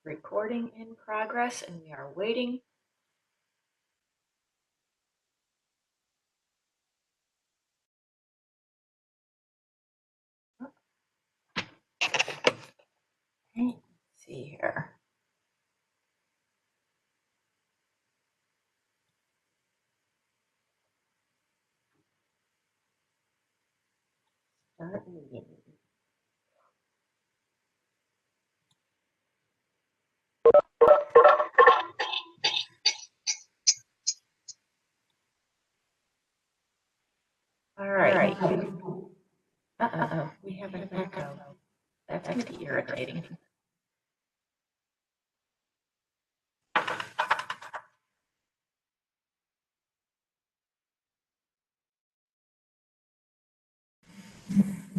Recording in progress, and we are waiting. Let's see here. Start meeting. All right. Uh-oh, we have an echo. That's going to be irritating.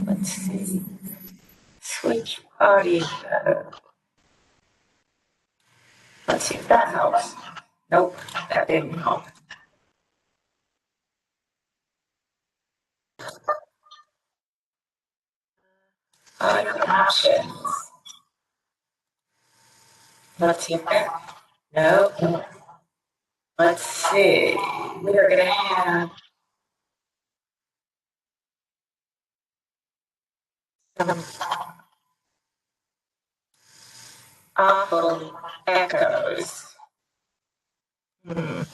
Let's see. Switch audio. Let's see if that helps. Nope, that didn't help. Options. Let's see if that. Nope. Let's see. We're going to have some awful echoes. Maybe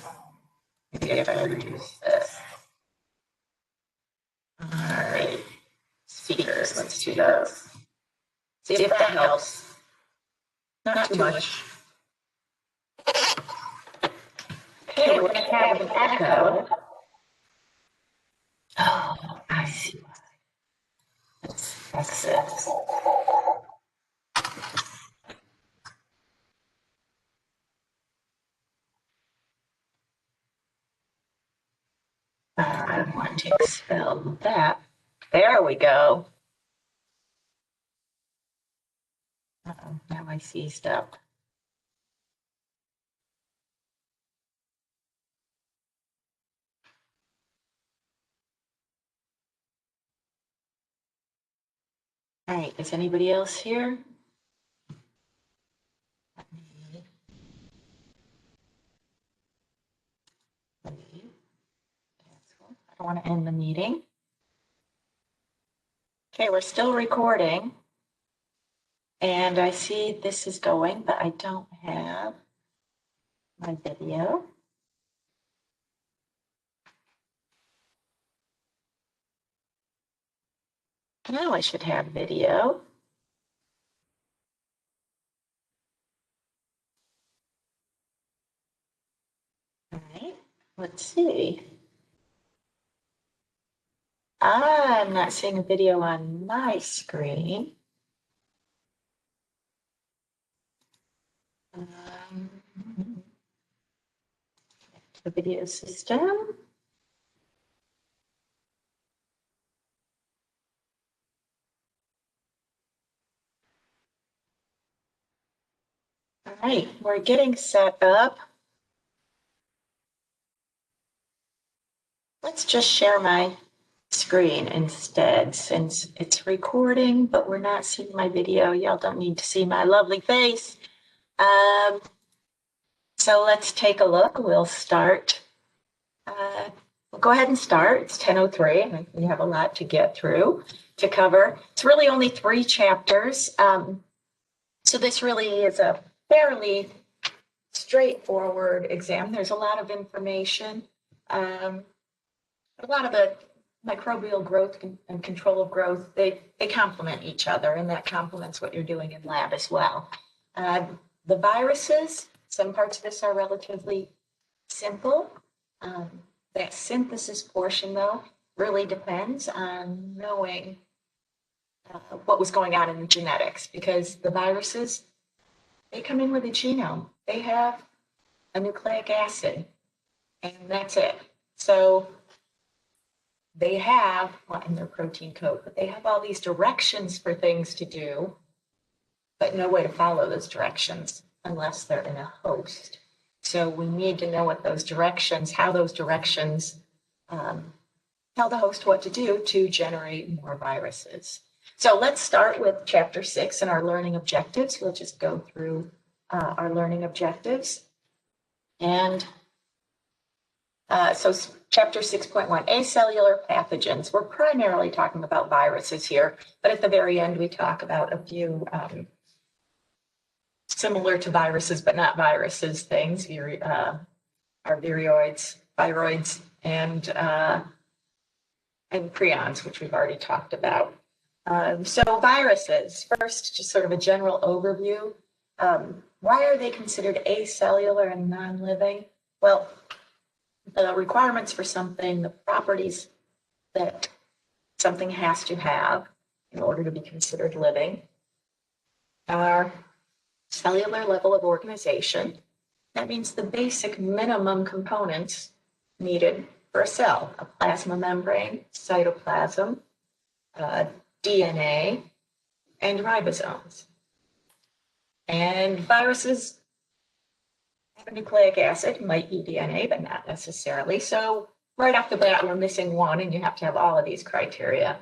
if I reduce this. All right. Speakers, let's do those. See if that helps. Not too much. Okay, we're going to have an echo. Oh, I see. That's it. I want to expel that. There we go. Uh-oh, now I see stuff. All right, is anybody else here? I don't want to end the meeting. Okay, we're still recording. And I see this is going, but I don't have my video. Now I should have video. All right, let's see. I'm not seeing a video on my screen. The video system. All right, we're getting set up. Let's just share my screen instead, since it's recording, but we're not seeing my video. Y'all don't need to see my lovely face. So let's take a look. We'll start. We'll go ahead and start. It's 10:03, and we have a lot to get through, to cover. It's really only 3 chapters. So this really is a fairly straightforward exam. There's a lot of information. A lot of the microbial growth and control of growth, they complement each other, and that complements what you're doing in lab as well. The viruses, some parts of this are relatively simple. That synthesis portion, though, really depends on knowing what was going on in the genetics, because the viruses, they come in with a genome. They have a nucleic acid, and that's it. So they have, well, in their protein code, but they have all these directions for things to do, but no way to follow those directions unless they're in a host. So we need to know what those directions, how those directions tell the host what to do to generate more viruses. So let's start with chapter 6 and our learning objectives. We'll just go through our learning objectives. And so chapter 6.1, acellular pathogens. We're primarily talking about viruses here, but at the very end, we talk about a few similar to viruses, but not viruses things, our virioids, viroids, and prions, which we've already talked about. So viruses, first, just sort of a general overview. Why are they considered acellular and non-living? Well, the requirements for something, the properties that something has to have in order to be considered living are cellular level of organization. That means the basic minimum components needed for a cell: a plasma membrane, cytoplasm, DNA, and ribosomes. And viruses have a nucleic acid, might be DNA, but not necessarily. So right off the bat, we're missing one, and you have to have all of these criteria.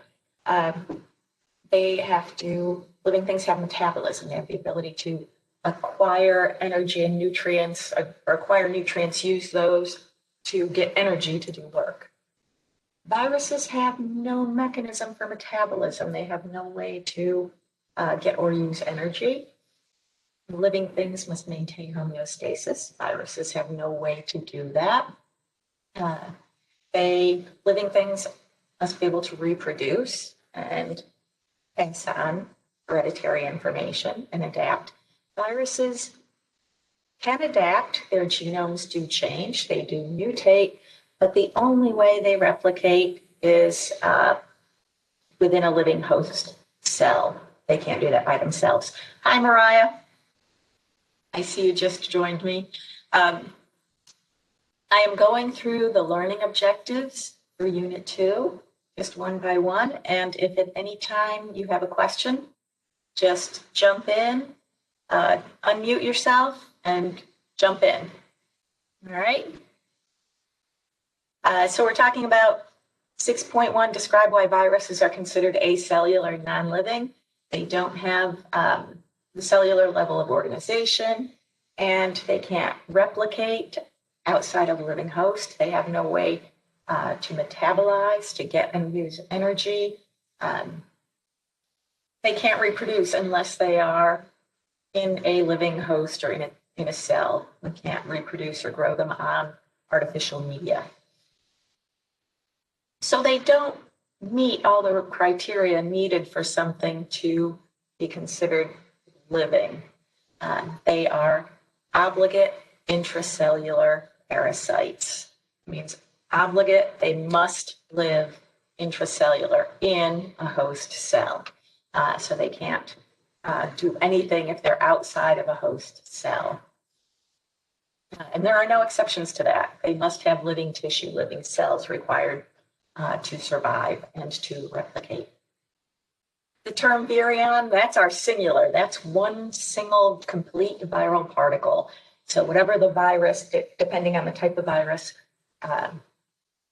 Living things have metabolism. They have the ability to acquire energy and nutrients, or acquire nutrients, use those to get energy to do work. Viruses have no mechanism for metabolism. They have no way to get or use energy. Living things must maintain homeostasis. Viruses have no way to do that. Living things must be able to reproduce and pass on hereditary information and adapt. Viruses can adapt. Their genomes do change. They do mutate, but the only way they replicate is within a living host cell. They can't do that by themselves. Hi, Mariah. I see you just joined me. I am going through the learning objectives for Unit 2, just one by one. And if at any time you have a question, just jump in, unmute yourself, and jump in. All right? So we're talking about 6.1, describe why viruses are considered acellular, non-living. They don't have the cellular level of organization, and they can't replicate outside of a living host. They have no way to metabolize, to get and use energy. They can't reproduce unless they are in a living host or in a cell. We can't reproduce or grow them on artificial media. So they don't meet all the criteria needed for something to be considered living. They are obligate intracellular parasites. It means obligate, they must live intracellular in a host cell. So they can't do anything if they're outside of a host cell. And there are no exceptions to that. They must have living tissue, living cells required to survive and to replicate. The term virion, that's our singular. That's one single complete viral particle. So whatever the virus, depending on the type of virus,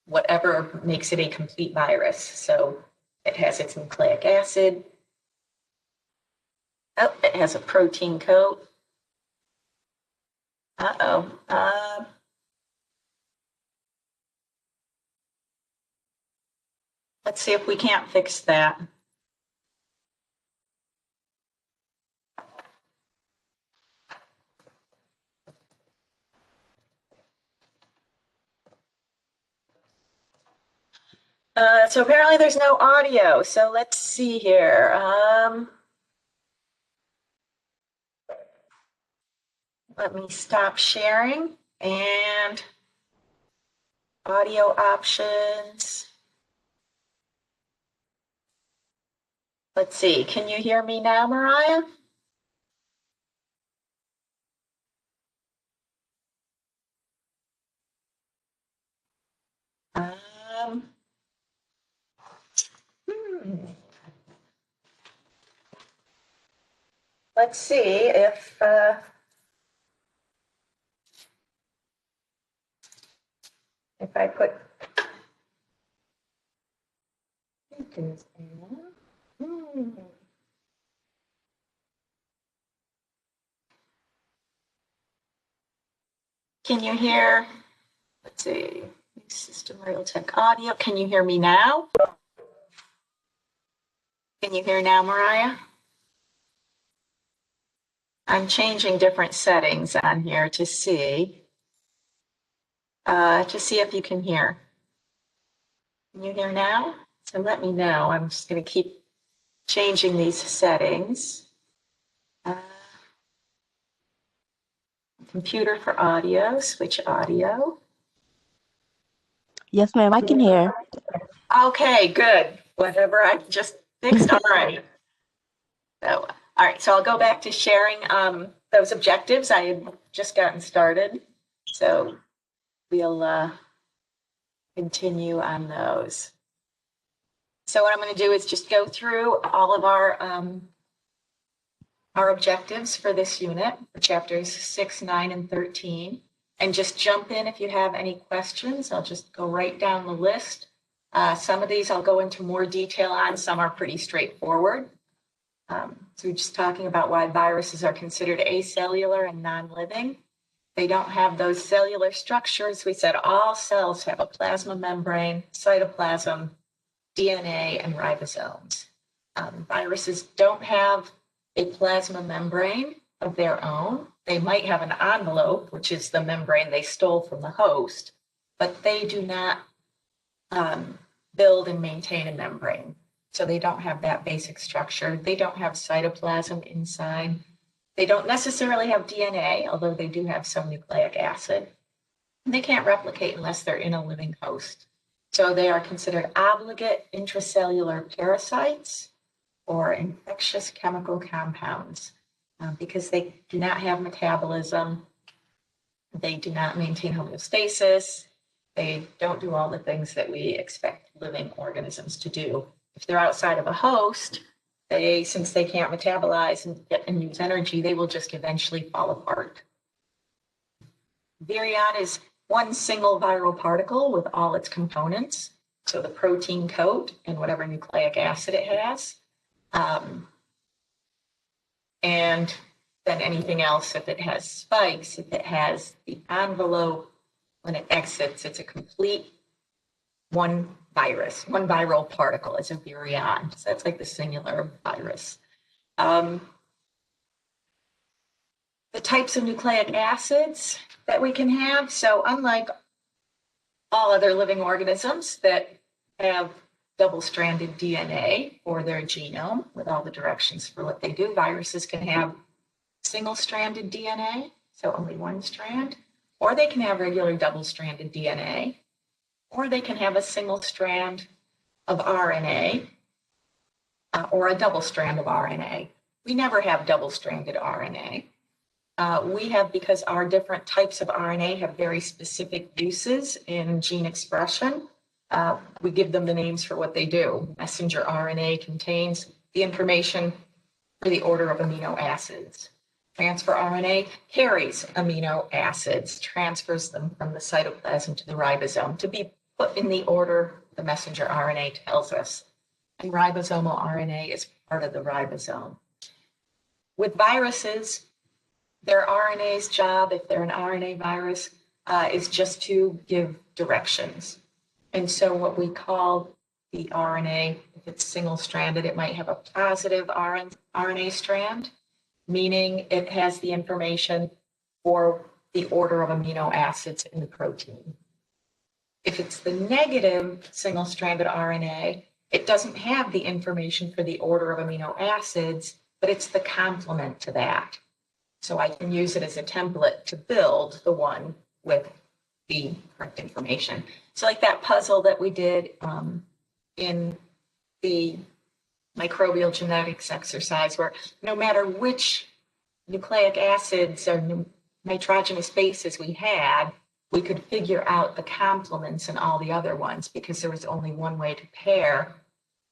whatever makes it a complete virus. So it has its nucleic acid. Oh, it has a protein coat. Let's see if we can't fix that. So apparently there's no audio. So let's see here. Let me stop sharing and audio options. Let's see. Can you hear me now, Mariah? Let's see if I put Jenkins in. Can you hear? Let's see. System Realtek audio. Can you hear me now? Can you hear now, Mariah? I'm changing different settings on here to see if you can hear. Can you hear now? So let me know. I'm just going to keep changing these settings. Computer for audio, switch audio. Yes, ma'am, I can hear. Okay, good. Whatever I just fixed, all right. So, all right, so I'll go back to sharing those objectives. I had just gotten started, so we'll continue on those. So what I'm going to do is just go through all of our objectives for this unit, for chapters 6, 9, and 13, and just jump in if you have any questions. I'll just go right down the list. Some of these I'll go into more detail on. Some are pretty straightforward. So we're just talking about why viruses are considered acellular and non-living. They don't have those cellular structures. We said all cells have a plasma membrane, cytoplasm, DNA, and ribosomes. Viruses don't have a plasma membrane of their own. They might have an envelope, which is the membrane they stole from the host, but they do not build and maintain a membrane. So they don't have that basic structure. They don't have cytoplasm inside. They don't necessarily have DNA, although they do have some nucleic acid. And they can't replicate unless they're in a living host. So they are considered obligate intracellular parasites or infectious chemical compounds because they do not have metabolism. They do not maintain homeostasis. They don't do all the things that we expect living organisms to do. If they're outside of a host, since they can't metabolize and use energy, they will just eventually fall apart. Virion is one single viral particle with all its components. So the protein coat and whatever nucleic acid it has. And then anything else, if it has spikes, if it has the envelope, when it exits, it's a complete one viral particle is a virion. So that's like the singular virus. The types of nucleic acids that we can have. So unlike all other living organisms that have double-stranded DNA for their genome with all the directions for what they do, viruses can have single-stranded DNA, so only one strand, or they can have regular double-stranded DNA, or they can have a single strand of RNA or a double strand of RNA. We never have double-stranded RNA. We have, because our different types of RNA have very specific uses in gene expression, we give them the names for what they do. Messenger RNA contains the information for the order of amino acids. Transfer RNA carries amino acids, transfers them from the cytoplasm to the ribosome to be put in the order the messenger RNA tells us. And ribosomal RNA is part of the ribosome. With viruses, their RNA's job, if they're an RNA virus, is just to give directions. And so what we call the RNA, if it's single-stranded, it might have a positive RNA strand, meaning it has the information for the order of amino acids in the protein. If it's the negative single-stranded RNA, it doesn't have the information for the order of amino acids, but it's the complement to that. So I can use it as a template to build the one with the correct information. So like that puzzle that we did in the microbial genetics exercise, where no matter which nucleic acids or nitrogenous bases we had, we could figure out the complements and all the other ones because there was only one way to pair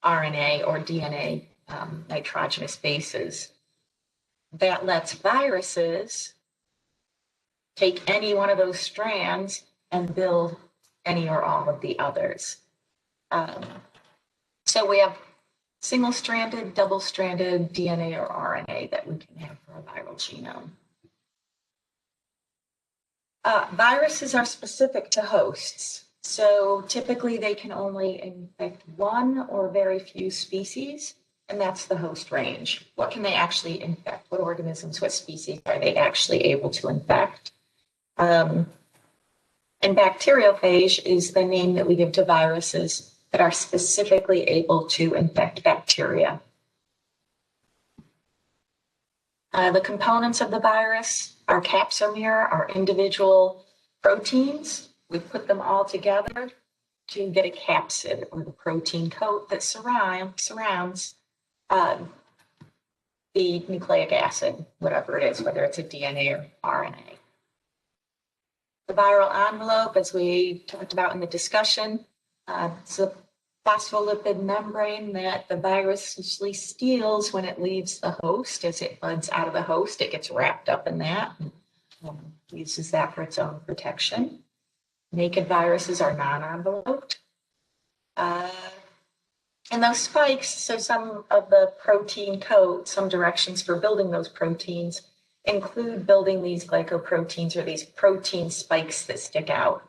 RNA or DNA nitrogenous bases. That lets viruses take any one of those strands and build any or all of the others. So we have single-stranded, double-stranded DNA or RNA that we can have for a viral genome. Viruses are specific to hosts. So typically they can only infect one or very few species, and that's the host range. What can they actually infect? What organisms, what species are they actually able to infect? And bacteriophage is the name that we give to viruses that are specifically able to infect bacteria. The components of the virus are capsomere, are individual proteins. We put them all together to get a capsid, or the protein coat that surrounds the nucleic acid, whatever it is, whether it's a DNA or RNA. The viral envelope, as we talked about in the discussion, it's a phospholipid membrane that the virus usually steals when it leaves the host. As it buds out of the host, it gets wrapped up in that and uses that for its own protection. Naked viruses are non-enveloped. And those spikes, so some of the protein code, some directions for building those proteins include building these glycoproteins, or these protein spikes that stick out.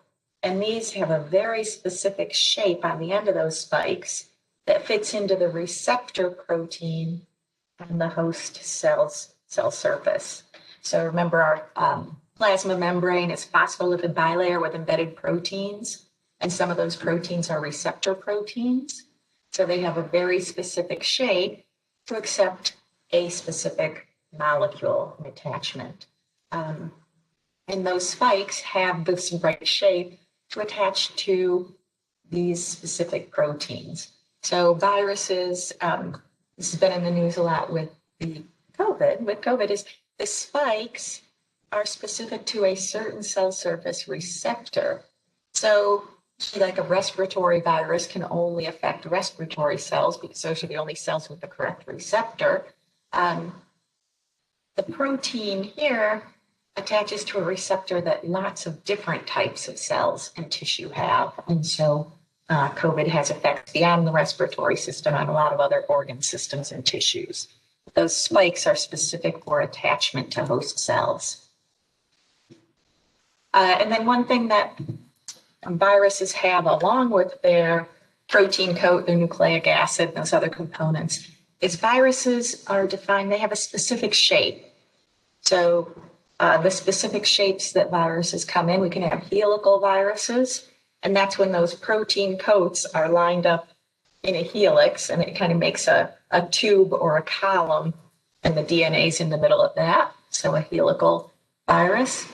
And these have a very specific shape on the end of those spikes that fits into the receptor protein on the host cell surface. So remember, our plasma membrane is phospholipid bilayer with embedded proteins, and some of those proteins are receptor proteins. So they have a very specific shape to accept a specific molecule and attachment. And those spikes have this right shape to attach to these specific proteins. So viruses, this has been in the news a lot with the COVID. With COVID is the spikes are specific to a certain cell surface receptor. So like a respiratory virus can only affect respiratory cells because those are the only cells with the correct receptor. The protein here attaches to a receptor that lots of different types of cells and tissue have. And so COVID has effects beyond the respiratory system on a lot of other organ systems and tissues. Those spikes are specific for attachment to host cells. And then one thing that viruses have along with their protein coat, their nucleic acid, those other components, is viruses are defined, they have a specific shape. So the specific shapes that viruses come in, we can have helical viruses, and that's when those protein coats are lined up in a helix, and it kind of makes a tube or a column, and the DNA is in the middle of that. So a helical virus.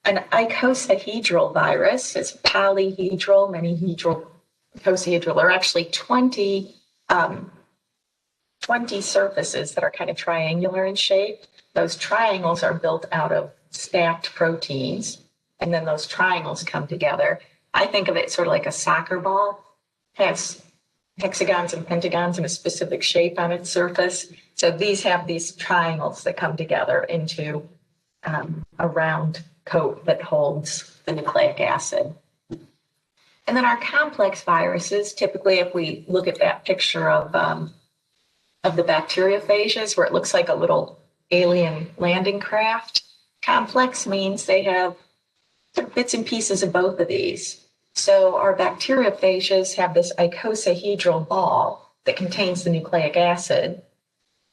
An icosahedral virus is polyhedral, many hedral, icosahedral. There are actually 20 surfaces that are kind of triangular in shape. Those triangles are built out of stacked proteins, and then those triangles come together. I think of it sort of like a soccer ball. It has hexagons and pentagons in a specific shape on its surface. So these have these triangles that come together into a round coat that holds the nucleic acid. And then our complex viruses, typically if we look at that picture of the bacteriophages where it looks like a little alien landing craft, complex means they have bits and pieces of both of these. So our bacteriophages have this icosahedral ball that contains the nucleic acid.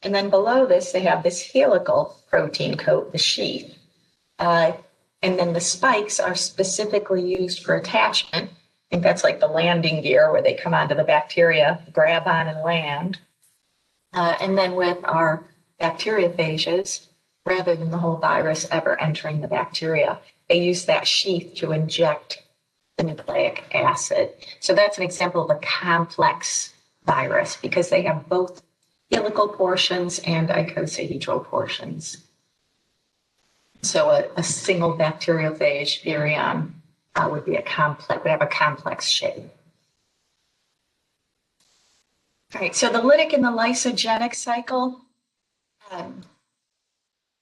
And then below this, they have this helical protein coat, the sheath. And then the spikes are specifically used for attachment. I think that's like the landing gear where they come onto the bacteria, grab on and land. And then with our bacteriophages, rather than the whole virus ever entering the bacteria, they use that sheath to inject the nucleic acid. So that's an example of a complex virus because they have both helical portions and icosahedral portions. So a single bacteriophage, Virion, would have a complex shape. All right, so the lytic and the lysogenic cycle. The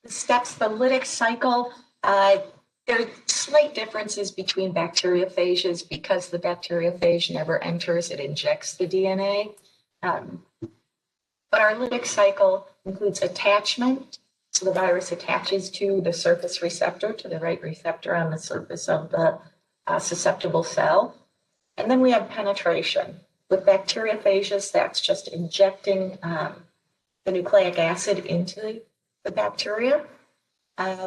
steps, the lytic cycle, there are slight differences between bacteriophages because the bacteriophage never enters, it injects the DNA. But our lytic cycle includes attachment, So the virus attaches to the surface receptor, to the right receptor on the surface of the susceptible cell. And then we have penetration. With bacteriophages, that's just injecting the nucleic acid into the bacteria.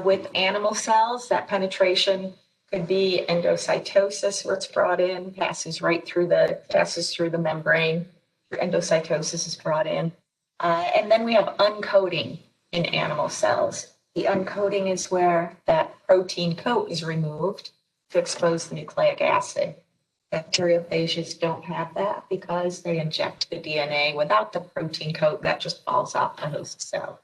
With animal cells, that penetration could be endocytosis, where it's brought in, passes through the membrane. Endocytosis is brought in. And then we have uncoating in animal cells. The uncoating is where that protein coat is removed to expose the nucleic acid. Bacteriophages don't have that because they inject the DNA without the protein coat that just falls off the host cell.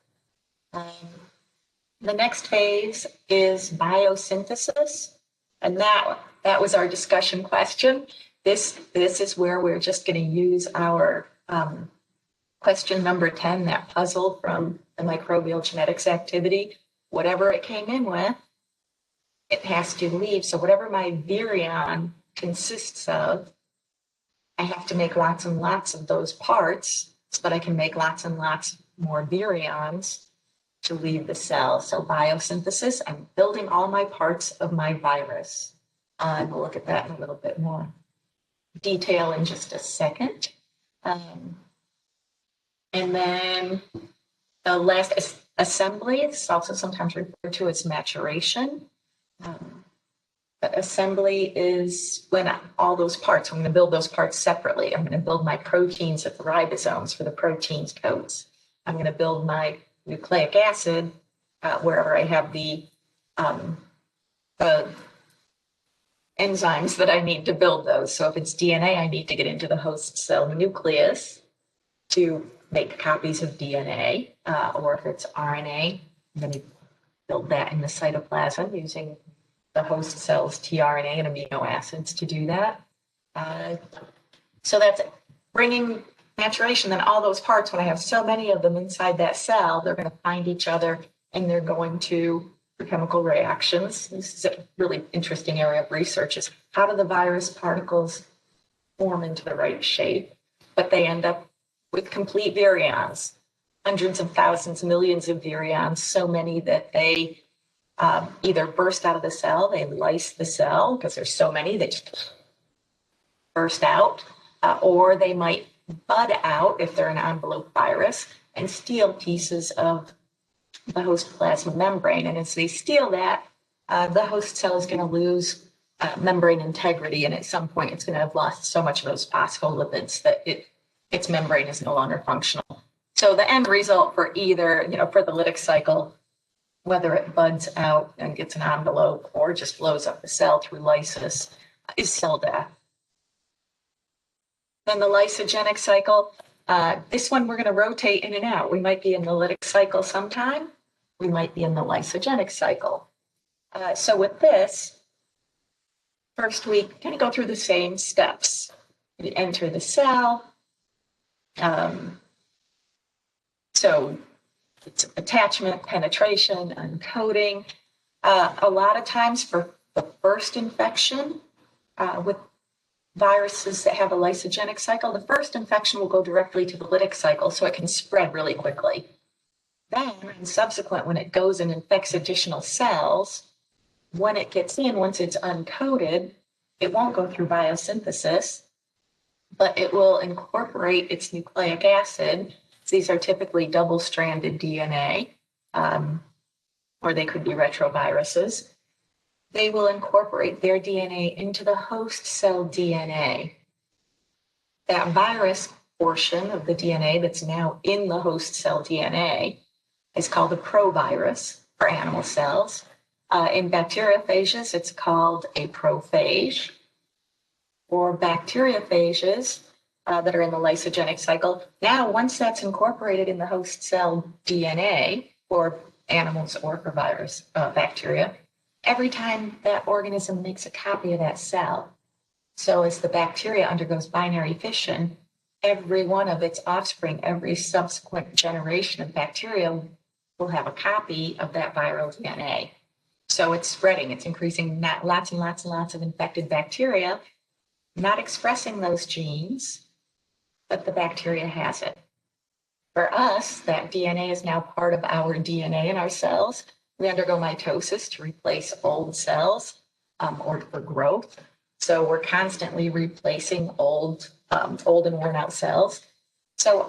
The next phase is biosynthesis, and that was our discussion question. This is where we're just going to use our question number 10, that puzzle from the microbial genetics activity. Whatever it came in with, it has to leave. So whatever my virion consists of, I have to make lots and lots of those parts so that I can make lots and lots more virions to leave the cell. So biosynthesis, I'm building all my parts of my virus. And we'll look at that in a little bit more detail in just a second. And then the last assembly is also sometimes referred to as maturation. Assembly is when all those parts, I'm going to build those parts separately. I'm going to build my proteins at the ribosomes for the proteins coats. I'm going to build my nucleic acid wherever I have the enzymes that I need to build those. So if it's DNA, I need to get into the host cell nucleus to make copies of DNA, or if it's RNA, I'm going to build that in the cytoplasm using the host cell's tRNA and amino acids to do that. So that's bringing maturation. Then all those parts, when I have so many of them inside that cell, they're going to find each other and they're going to do chemical reactions. This is a really interesting area of research, is how do the virus particles form into the right shape, but they end up with complete virions, hundreds of thousands, millions of virions, so many that they either burst out of the cell, they lyse the cell because there's so many, they just burst out, or they might bud out if they're an envelope virus and steal pieces of the host plasma membrane. And as they steal that, the host cell is going to lose membrane integrity, and at some point it's going to have lost so much of those phospholipids that its membrane is no longer functional. So the end result for either, for the lytic cycle, whether it buds out and gets an envelope or just blows up the cell through lysis, is cell death. Then the lysogenic cycle, this one we're going to rotate in and out. We might be in the lytic cycle sometime. We might be in the lysogenic cycle. So with this, first we kind of go through the same steps. We enter the cell. So it's attachment, penetration, uncoating. A lot of times for the first infection with viruses that have a lysogenic cycle, the first infection will go directly to the lytic cycle, so it can spread really quickly. Then, in subsequent, when it goes and infects additional cells, when it gets in, once it's uncoated, it won't go through biosynthesis, but it will incorporate its nucleic acid. These are typically double-stranded DNA, or they could be retroviruses. They will incorporate their DNA into the host cell DNA. That virus portion of the DNA that's now in the host cell DNA is called a provirus for animal cells. In bacteriophages, it's called a prophage. For bacteriophages that are in the lysogenic cycle, now once that's incorporated in the host cell DNA for animals or for virus bacteria, every time that organism makes a copy of that cell, so as the bacteria undergoes binary fission, every one of its offspring, every subsequent generation of bacteria will have a copy of that viral DNA. So it's spreading, it's increasing, lots and lots and lots of infected bacteria, not expressing those genes, but the bacteria has it. For us, that DNA is now part of our DNA in our cells. We undergo mitosis to replace old cells or for growth. So we're constantly replacing old and worn out cells. So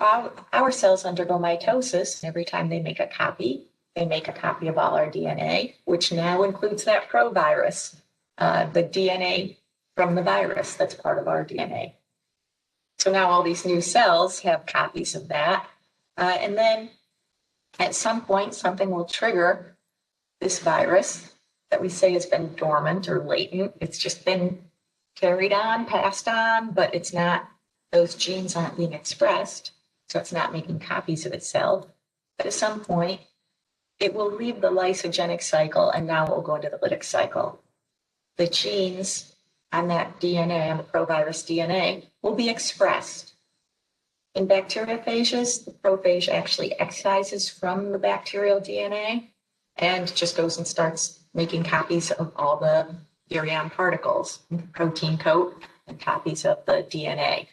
our cells undergo mitosis. Every time they make a copy of all our DNA, which now includes that provirus, the DNA from the virus that's part of our DNA. So now all these new cells have copies of that. And then at some point, something will trigger this virus that we say has been dormant or latent. It's just been carried on, passed on, but it's not, those genes aren't being expressed. So it's not making copies of itself. But at some point, it will leave the lysogenic cycle, and now it will go into the lytic cycle. The genes on that DNA, on the provirus DNA, will be expressed. In bacteriophages, the prophage actually excises from the bacterial DNA and just goes and starts making copies of all the virion particles, the protein coat, and copies of the DNA.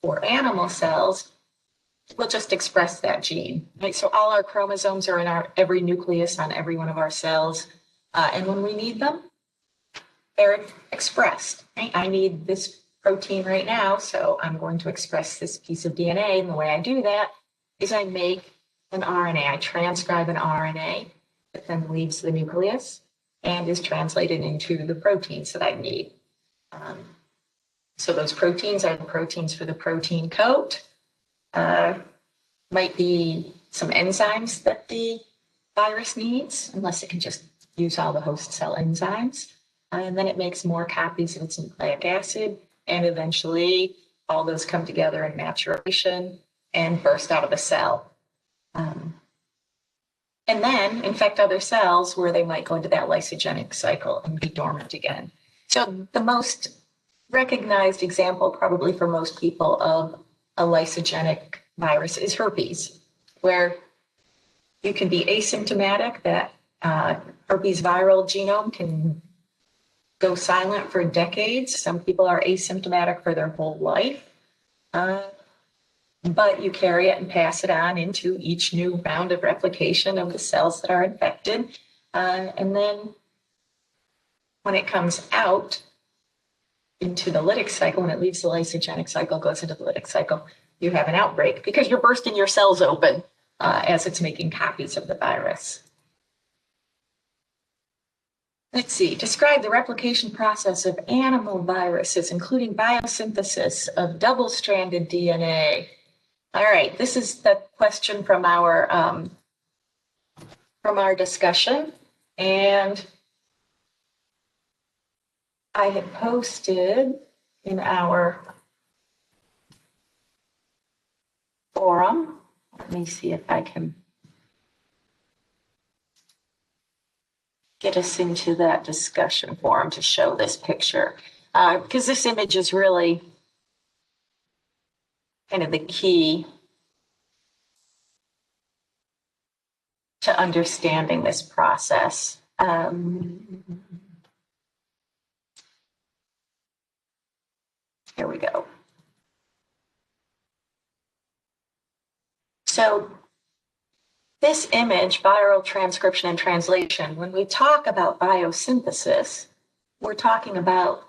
For animal cells, we'll just express that gene, right? So all our chromosomes are in every nucleus on every one of our cells. And when we need them, they're expressed, right? I need this protein right now, so I'm going to express this piece of DNA. And the way I do that is I make an RNA. I transcribe an RNA that then leaves the nucleus and is translated into the proteins that I need. So those proteins are the proteins for the protein coat. Might be some enzymes that the virus needs, unless it can just use all the host cell enzymes. And then it makes more copies of its nucleic acid, and eventually all those come together in maturation and burst out of the cell. And then infect other cells where they might go into that lysogenic cycle and be dormant again. So the most recognized example probably for most people of a lysogenic virus is herpes, where you can be asymptomatic, that herpes viral genome can go silent for decades. Some people are asymptomatic for their whole life, but you carry it and pass it on into each new round of replication of the cells that are infected. And then when it comes out into the lytic cycle, when it leaves the lysogenic cycle, goes into the lytic cycle, you have an outbreak because you're bursting your cells open as it's making copies of the virus. Let's see, describe the replication process of animal viruses, including biosynthesis of double-stranded DNA. All right, this is the question from our discussion, and I had posted in our forum. Let me see if I can get us into that discussion forum to show this picture, because this image is really kind of the key to understanding this process. Here we go. So this image, viral transcription and translation, when we talk about biosynthesis, we're talking about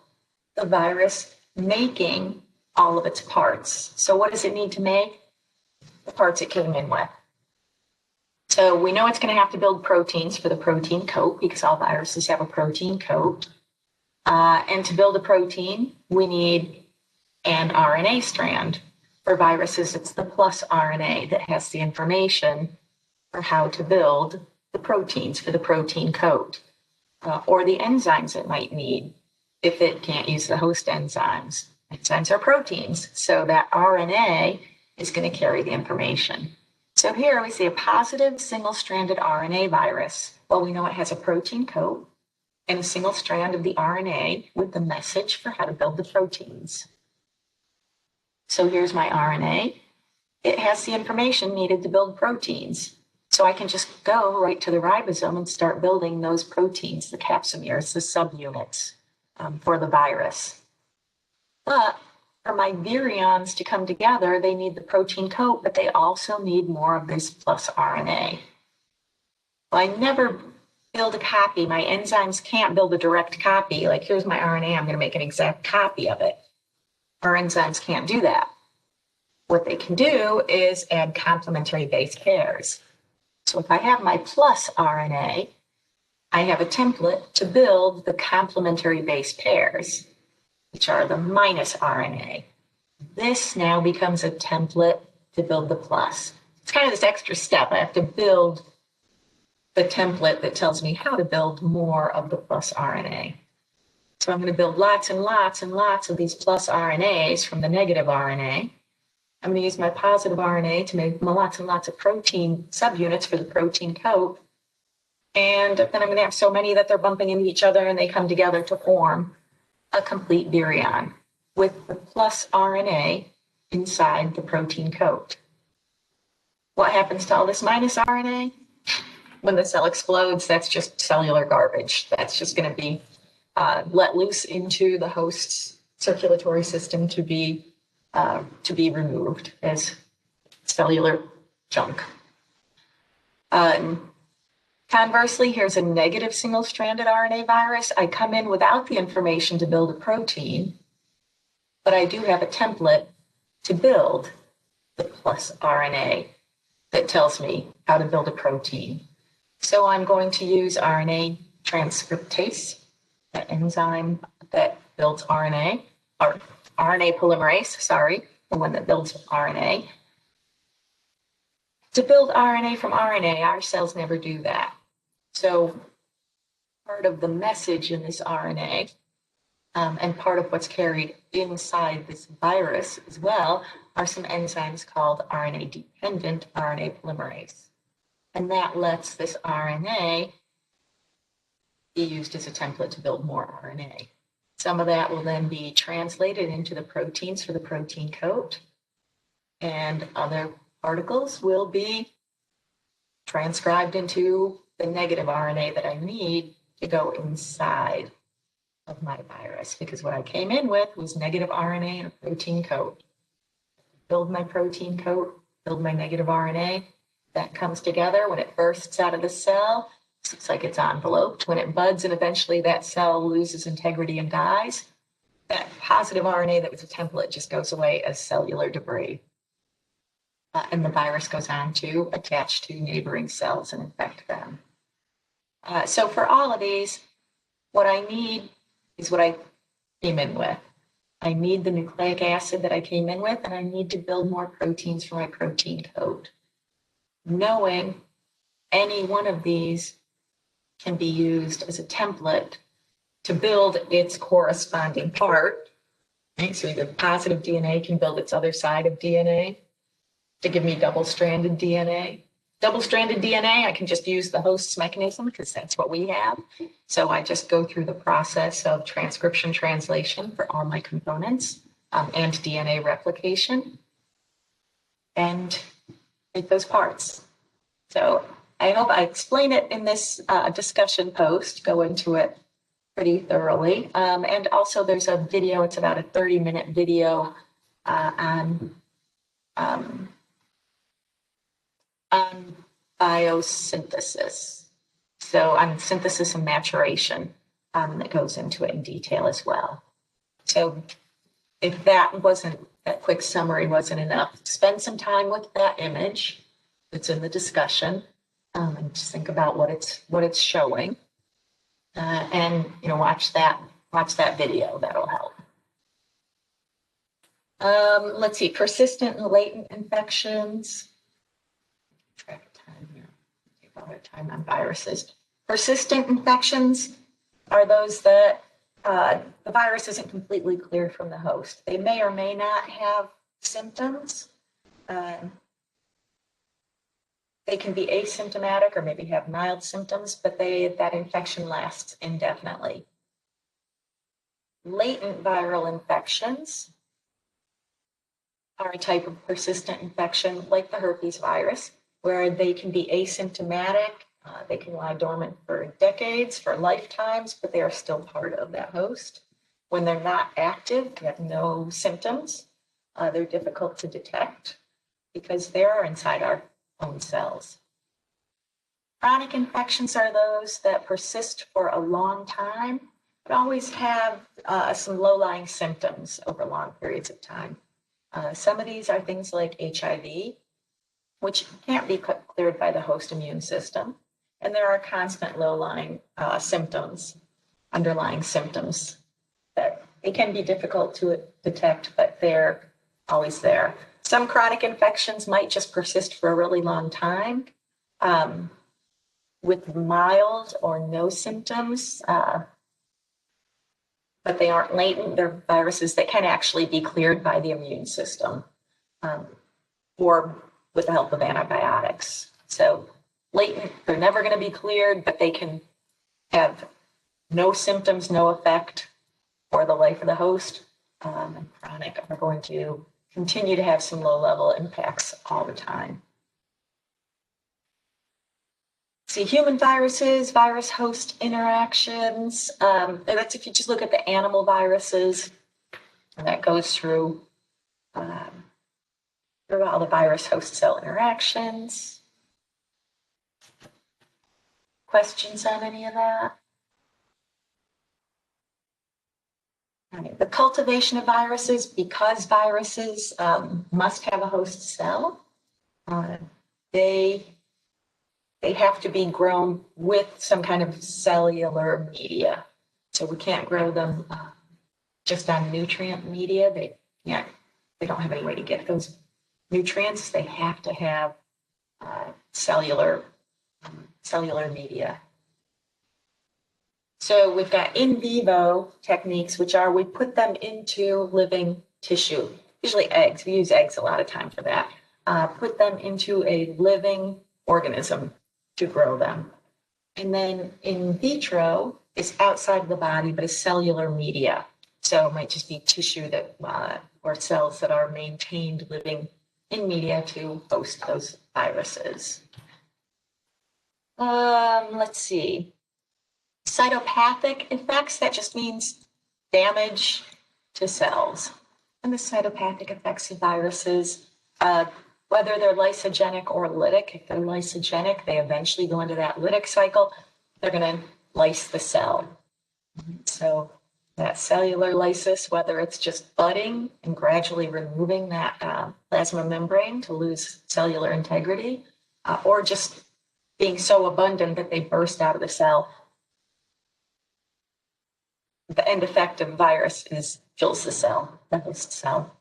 the virus making all of its parts. So what does it need to make? The parts it came in with. So we know it's going to have to build proteins for the protein coat because all viruses have a protein coat. And to build a protein, we need an RNA strand. For viruses, it's the plus RNA that has the information for how to build the proteins for the protein coat, or the enzymes it might need if it can't use the host enzymes. Enzymes are proteins, so that RNA is going to carry the information. So here we see a positive single-stranded RNA virus. Well, we know it has a protein coat and a single strand of the RNA with the message for how to build the proteins. So here's my RNA. It has the information needed to build proteins. So I can just go right to the ribosome and start building those proteins, the capsomeres, the subunits for the virus. But for my virions to come together, they need the protein coat, but they also need more of this plus RNA. Well, I never build a copy. My enzymes can't build a direct copy. Like, here's my RNA, I'm going to make an exact copy of it. Our enzymes can't do that. What they can do is add complementary base pairs. So if I have my plus RNA, I have a template to build the complementary base pairs, which are the minus RNA. This now becomes a template to build the plus. It's kind of this extra step. I have to build the template that tells me how to build more of the plus RNA. So I'm going to build lots and lots and lots of these plus RNAs from the negative RNA. I'm going to use my positive RNA to make lots and lots of protein subunits for the protein coat. And then I'm going to have so many that they're bumping into each other and they come together to form a complete virion with the plus RNA inside the protein coat. What happens to all this minus RNA? When the cell explodes, that's just cellular garbage. That's just going to be let loose into the host's circulatory system to be removed as cellular junk. Conversely, here's a negative single-stranded RNA virus. I come in without the information to build a protein, but I do have a template to build the plus RNA that tells me how to build a protein. So I'm going to use RNA transcriptase, the enzyme that builds RNA, or RNA polymerase, sorry, the one that builds RNA. To build RNA from RNA, our cells never do that. So part of the message in this RNA, and part of what's carried inside this virus as well, are some enzymes called RNA-dependent RNA polymerase. And that lets this RNA be used as a template to build more RNA. Some of that will then be translated into the proteins for the protein coat, and other particles will be transcribed into the negative RNA that I need to go inside of my virus, because what I came in with was negative RNA and a protein coat. Build my protein coat, build my negative RNA. That comes together when it bursts out of the cell. It looks like it's enveloped. When it buds and eventually that cell loses integrity and dies, that positive RNA that was a template just goes away as cellular debris. And the virus goes on to attach to neighboring cells and infect them. So for all of these, what I need is what I came in with. I need the nucleic acid that I came in with, and I need to build more proteins for my protein coat. Knowing any one of these can be used as a template to build its corresponding part. Right? So the positive DNA can build its other side of DNA to give me double-stranded DNA. Double-stranded DNA, I can just use the host's mechanism because that's what we have. So I just go through the process of transcription translation for all my components and DNA replication and make those parts. So I hope I explain it in this discussion post, go into it pretty thoroughly. And also there's a video, it's about a 30-minute video on biosynthesis. So on synthesis and maturation that goes into it in detail as well. So if that quick summary wasn't enough, spend some time with that image that's in the discussion and just think about what it's showing. And watch that video, that'll help. Let's see, persistent and latent infections. Track of time here. Take all our time on viruses. Persistent infections are those that the virus isn't completely cleared from the host. They may or may not have symptoms. They can be asymptomatic or maybe have mild symptoms, but that infection lasts indefinitely. Latent viral infections are a type of persistent infection like the herpes virus, where they can be asymptomatic. They can lie dormant for decades, for lifetimes, but they are still part of that host. When they're not active, they have no symptoms. They're difficult to detect because they're inside our own cells. Chronic infections are those that persist for a long time, but always have some low-lying symptoms over long periods of time. Some of these are things like HIV, which can't be cleared by the host immune system. And there are constant low-lying symptoms, underlying symptoms that it can be difficult to detect, but they're always there. Some chronic infections might just persist for a really long time with mild or no symptoms, but they aren't latent. They're viruses that can actually be cleared by the immune system or with the help of antibiotics. So latent, they're never going to be cleared, but they can have no symptoms, no effect for the life of the host. And chronic are going to continue to have some low-level impacts all the time. See, human viruses, virus-host interactions. That's if you just look at the animal viruses, and that goes through all the virus-host cell interactions. Questions on any of that? Right. The cultivation of viruses, because viruses must have a host cell, they have to be grown with some kind of cellular media. So we can't grow them just on nutrient media. They don't have any way to get those nutrients. They have to have cellular media. So we've got in vivo techniques, which are we put them into living tissue, usually eggs. We use eggs a lot of time for that. Put them into a living organism to grow them. And then in vitro is outside of the body, but is cellular media. So it might just be tissue that or cells that are maintained living in media to host those viruses. Let's see. Cytopathic effects, that just means damage to cells. And the cytopathic effects of viruses, whether they're lysogenic or lytic, if they're lysogenic, they eventually go into that lytic cycle. They're going to lyse the cell. So that cellular lysis, whether it's just budding and gradually removing that plasma membrane to lose cellular integrity, or just being so abundant that they burst out of the cell. The end effect of virus is kills the cell, the host cell,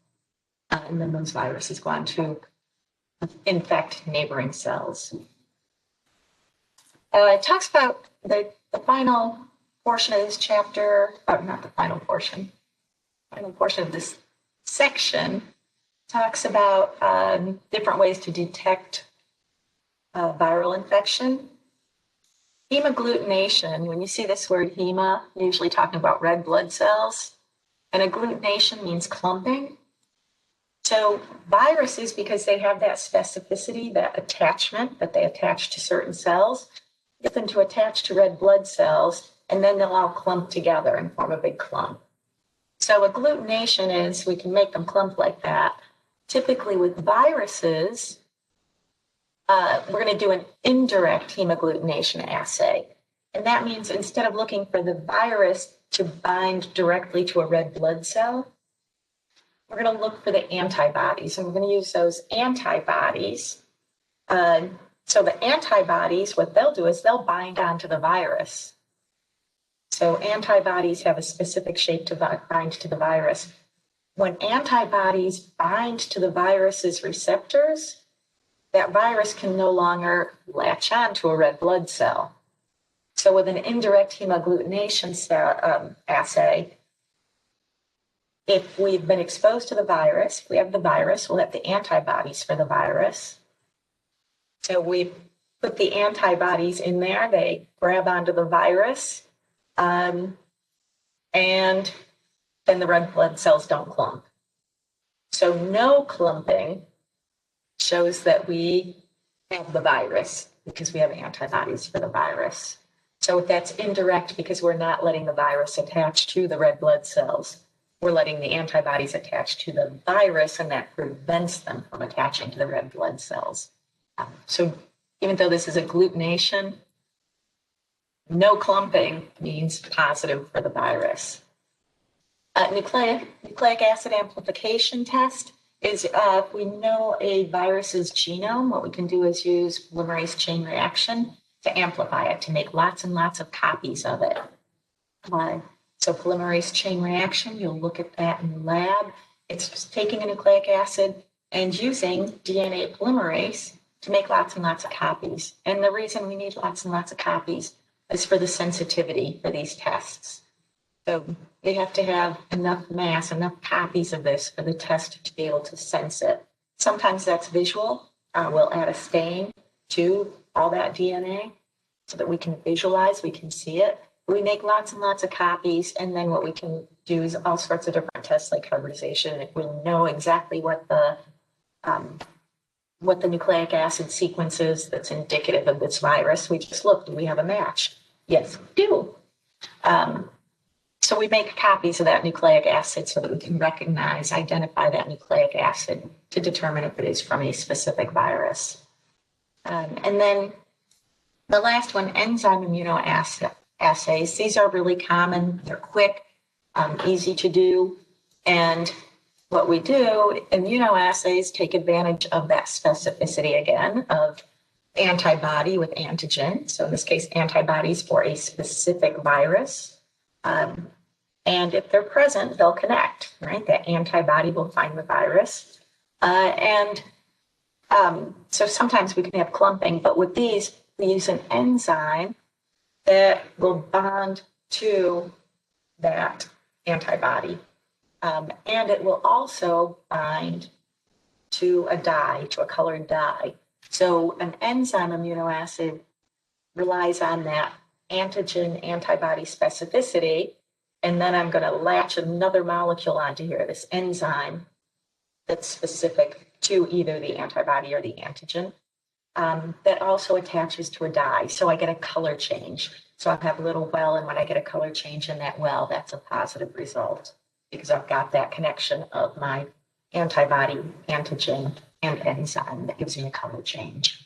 and then those viruses go on to infect neighboring cells. It talks about the final portion of this chapter, not the final portion of this section talks about different ways to detect viral infection. Hemagglutination, when you see this word hema, you're usually talking about red blood cells, and agglutination means clumping. So viruses, because they have that specificity, that attachment that they attach to certain cells, get them to attach to red blood cells, and then they'll all clump together and form a big clump. So agglutination is, we can make them clump like that. Typically with viruses, we're going to do an indirect hemagglutination assay. And that means instead of looking for the virus to bind directly to a red blood cell, we're going to look for the antibodies. And we're going to use those antibodies. So the antibodies, what they'll do is they'll bind onto the virus. So antibodies have a specific shape to bind to the virus. When antibodies bind to the virus's receptors, that virus can no longer latch on to a red blood cell. So with an indirect hemagglutination assay, if we've been exposed to the virus, if we have the virus, we'll have the antibodies for the virus. So we put the antibodies in there, they grab onto the virus, and then the red blood cells don't clump. So no clumping shows that we have the virus because we have antibodies for the virus. So that's indirect because we're not letting the virus attach to the red blood cells. We're letting the antibodies attach to the virus, and that prevents them from attaching to the red blood cells. So even though this is agglutination, no clumping means positive for the virus. Nucleic acid amplification test is if we know a virus's genome, what we can do is use polymerase chain reaction to amplify it, to make lots and lots of copies of it. So polymerase chain reaction, you'll look at that in the lab. It's just taking a nucleic acid and using DNA polymerase to make lots and lots of copies. And the reason we need lots and lots of copies is for the sensitivity for these tests. So they have to have enough mass, enough copies of this for the test to be able to sense it. Sometimes that's visual. We'll add a stain to all that DNA so that we can visualize, we can see it. We make lots and lots of copies, and then what we can do is all sorts of different tests like hybridization. If we'll know exactly what the nucleic acid sequence is that's indicative of this virus, we just look, do we have a match? Yes, we do. So we make copies of that nucleic acid so that we can recognize, identify that nucleic acid to determine if it is from a specific virus. And then the last one, enzyme immunoassays. These are really common. They're quick, easy to do. And what we do, immunoassays take advantage of that specificity again of antibody with antigen. So in this case, antibodies for a specific virus. And if they're present, they'll connect, right? That antibody will find the virus. So sometimes we can have clumping, but with these, we use an enzyme that will bond to that antibody. And it will also bind to a dye, to a colored dye. So an enzyme immunoassay relies on that antigen antibody specificity. And then I'm going to latch another molecule onto here, this enzyme that's specific to either the antibody or the antigen. That also attaches to a dye. So I get a color change. So I have a little well, and when I get a color change in that well, that's a positive result because I've got that connection of my antibody, antigen, and enzyme that gives me a color change.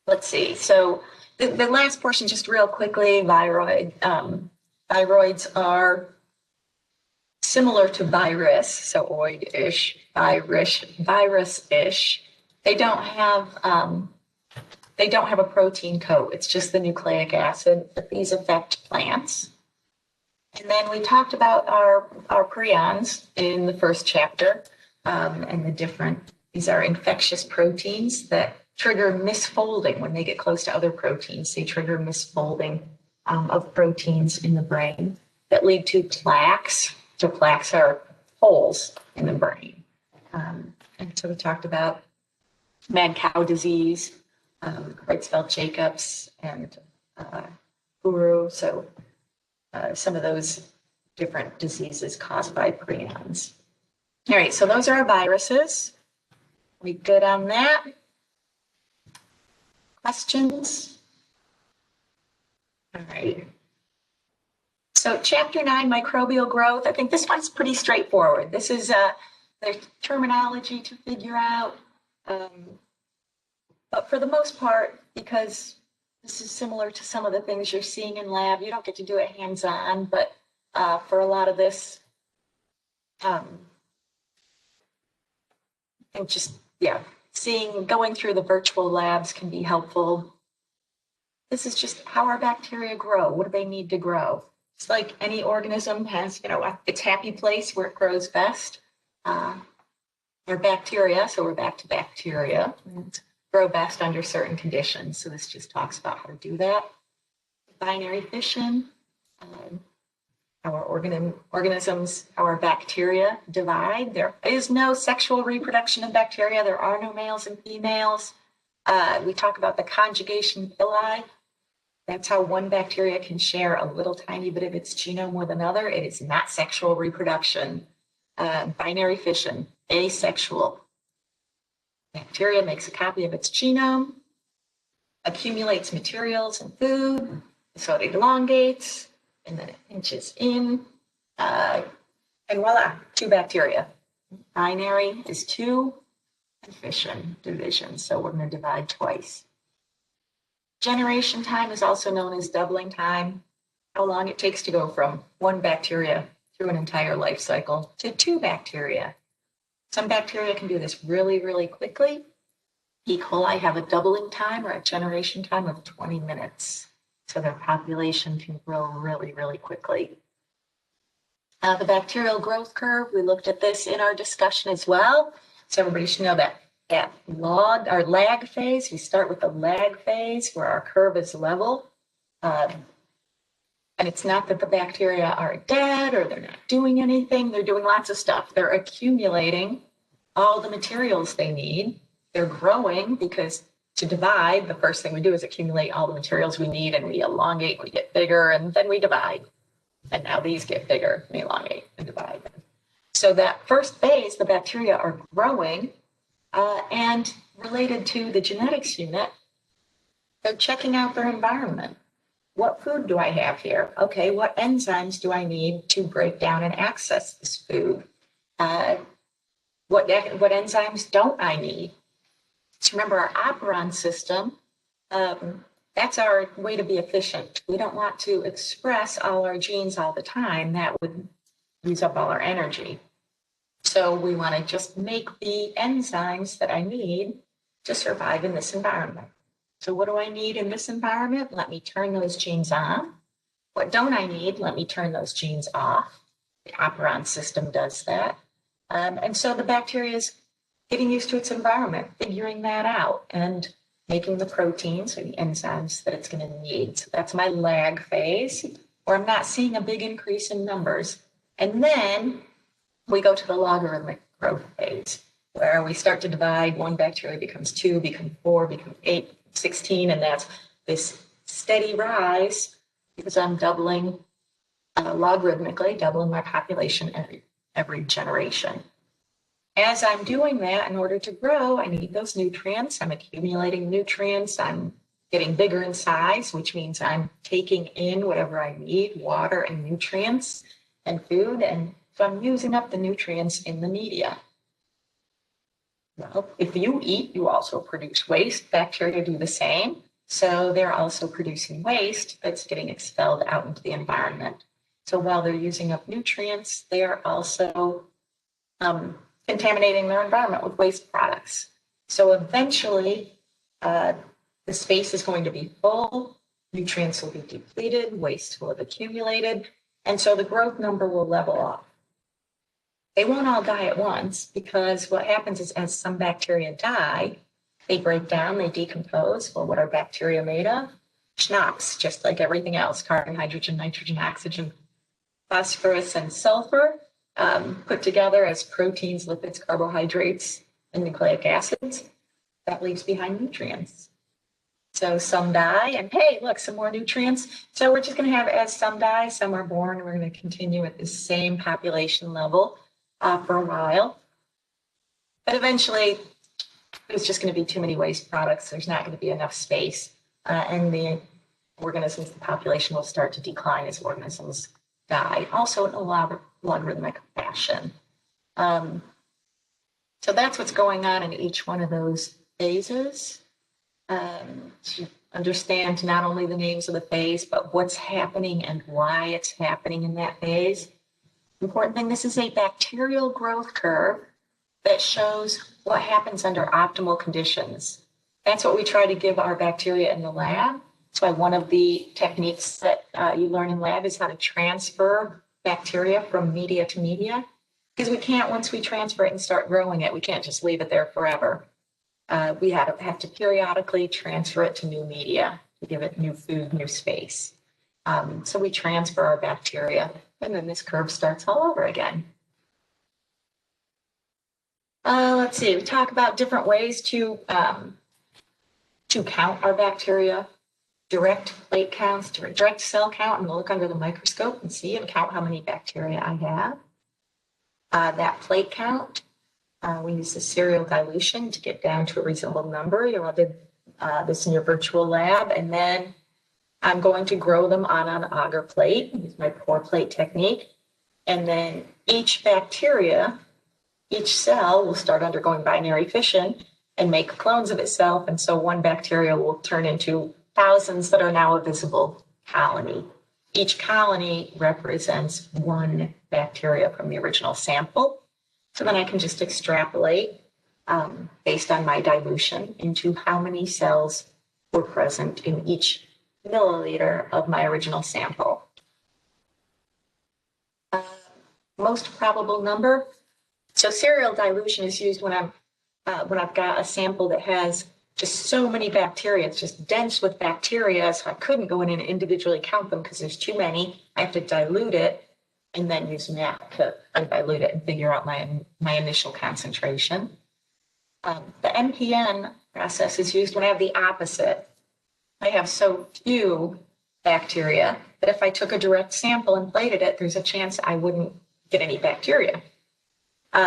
Let's see. So the last portion, just real quickly, viroids are similar to virus, so oid-ish, virus-ish. They don't have a protein coat. It's just the nucleic acid, but these affect plants. And then we talked about our prions in the first chapter, and these are infectious proteins that trigger misfolding when they get close to other proteins. They trigger misfolding of proteins in the brain that lead to plaques. So plaques are holes in the brain. And so we talked about mad cow disease, Creutzfeldt-Jacobs, and Guru. So some of those different diseases caused by prions. All right, so those are our viruses. We good on that? Questions? All right. So chapter 9, microbial growth. I think this one's pretty straightforward. This is the terminology to figure out. But for the most part, because this is similar to some of the things you're seeing in lab, you don't get to do it hands-on, but for a lot of this, and just, yeah, going through the virtual labs can be helpful. This is just how our bacteria grow. What do they need to grow? It's like any organism has, its happy place where it grows best. Our bacteria, so we're back to bacteria, grow best under certain conditions. So this just talks about how to do that. Binary fission, our organisms, our bacteria divide. There is no sexual reproduction of bacteria. There are no males and females. We talk about the conjugation pili. That's how one bacteria can share a little tiny bit of its genome with another. It is not sexual reproduction. Binary fission, asexual. Bacteria makes a copy of its genome, accumulates materials and food, so it elongates, and then it pinches in, and voila, 2 bacteria. Binary is 2, and fission, division, so we're going to divide twice. Generation time is also known as doubling time, how long it takes to go from 1 bacteria through an entire life cycle to 2 bacteria. Some bacteria can do this really, really quickly. E. coli have a doubling time or a generation time of 20 minutes. So their population can grow really, really quickly. The bacterial growth curve, we looked at this in our discussion as well. So everybody should know that at lag phase, we start with the lag phase where our curve is level. And it's not that the bacteria are dead or they're not doing anything. They're doing lots of stuff. They're accumulating all the materials they need. They're growing because to divide, the first thing we do is accumulate all the materials we need, and we elongate, we get bigger, and then we divide. And now these get bigger, and elongate, and divide. So that first phase, the bacteria are growing, and related to the genetics unit, they're checking out their environment. What food do I have here? Okay, what enzymes do I need to break down and access this food? What enzymes don't I need? So remember our operon system, that's our way to be efficient. We don't want to express all our genes all the time. That would use up all our energy. So we want to just make the enzymes that I need to survive in this environment. So what do I need in this environment? Let me turn those genes on. What don't I need? Let me turn those genes off. The operon system does that. And so the bacteria is getting used to its environment, figuring that out, and making the proteins or the enzymes that it's going to need. So that's my lag phase, where I'm not seeing a big increase in numbers. And then we go to the logarithmic growth phase, where we start to divide. 1 bacteria becomes 2, becomes 4, becomes 8, 16, and that's this steady rise because I'm doubling logarithmically, doubling my population every generation. As I'm doing that, in order to grow, I need those nutrients. I'm accumulating nutrients. I'm getting bigger in size, which means I'm taking in whatever I need, water and nutrients and food. And so I'm using up the nutrients in the media. Well, if you eat, you also produce waste. Bacteria do the same. So they're also producing waste that's getting expelled out into the environment. So while they're using up nutrients, they are also contaminating their environment with waste products. So eventually, the space is going to be full, nutrients will be depleted, waste will have accumulated, and so the growth number will level off. They won't all die at once because what happens is as some bacteria die, they break down, they decompose. Well, what are bacteria made of? Schnapps, just like everything else, carbon, hydrogen, nitrogen, oxygen, phosphorus, and sulfur, put together as proteins, lipids, carbohydrates, and nucleic acids. That leaves behind nutrients. So some die, and hey, look, some more nutrients. So we're just going to have, as some die, some are born, and we're going to continue at the same population level for a while. But eventually, there's just going to be too many waste products. There's not going to be enough space, and the organisms, the population will start to decline as organisms die, also in a logarithmic fashion. So that's what's going on in each one of those phases. To understand not only the names of the phase, but what's happening and why it's happening in that phase. Important thing, this is a bacterial growth curve that shows what happens under optimal conditions. That's what we try to give our bacteria in the lab. That's why one of the techniques that you learn in lab is how to transfer bacteria from media to media. Because we can't, once we transfer it and start growing it, we can't just leave it there forever. We have to periodically transfer it to new media, to give it new food, new space. So we transfer our bacteria, and then this curve starts all over again. Let's see, we talk about different ways to count our bacteria. Direct plate counts, direct cell count, and we'll look under the microscope and see and count how many bacteria I have. That plate count, We use the serial dilution to get down to a reasonable number. You all did this in your virtual lab, and then I'm going to grow them on an agar plate, use my pour plate technique, and then each bacteria, each cell will start undergoing binary fission and make clones of itself, and so one bacteria will turn into thousands that are now a visible colony. Each colony represents one bacteria from the original sample, so then I can just extrapolate based on my dilution into how many cells were present in each milliliter of my original sample. Most probable number. So serial dilution is used when I've got a sample that has just so many bacteria. It's just dense with bacteria, so I couldn't go in and individually count them because there's too many. I have to dilute it and then use MAP to undilute it and figure out my initial concentration. The MPN process is used when I have the opposite. I have so few bacteria that if I took a direct sample and plated it, there's a chance I wouldn't get any bacteria.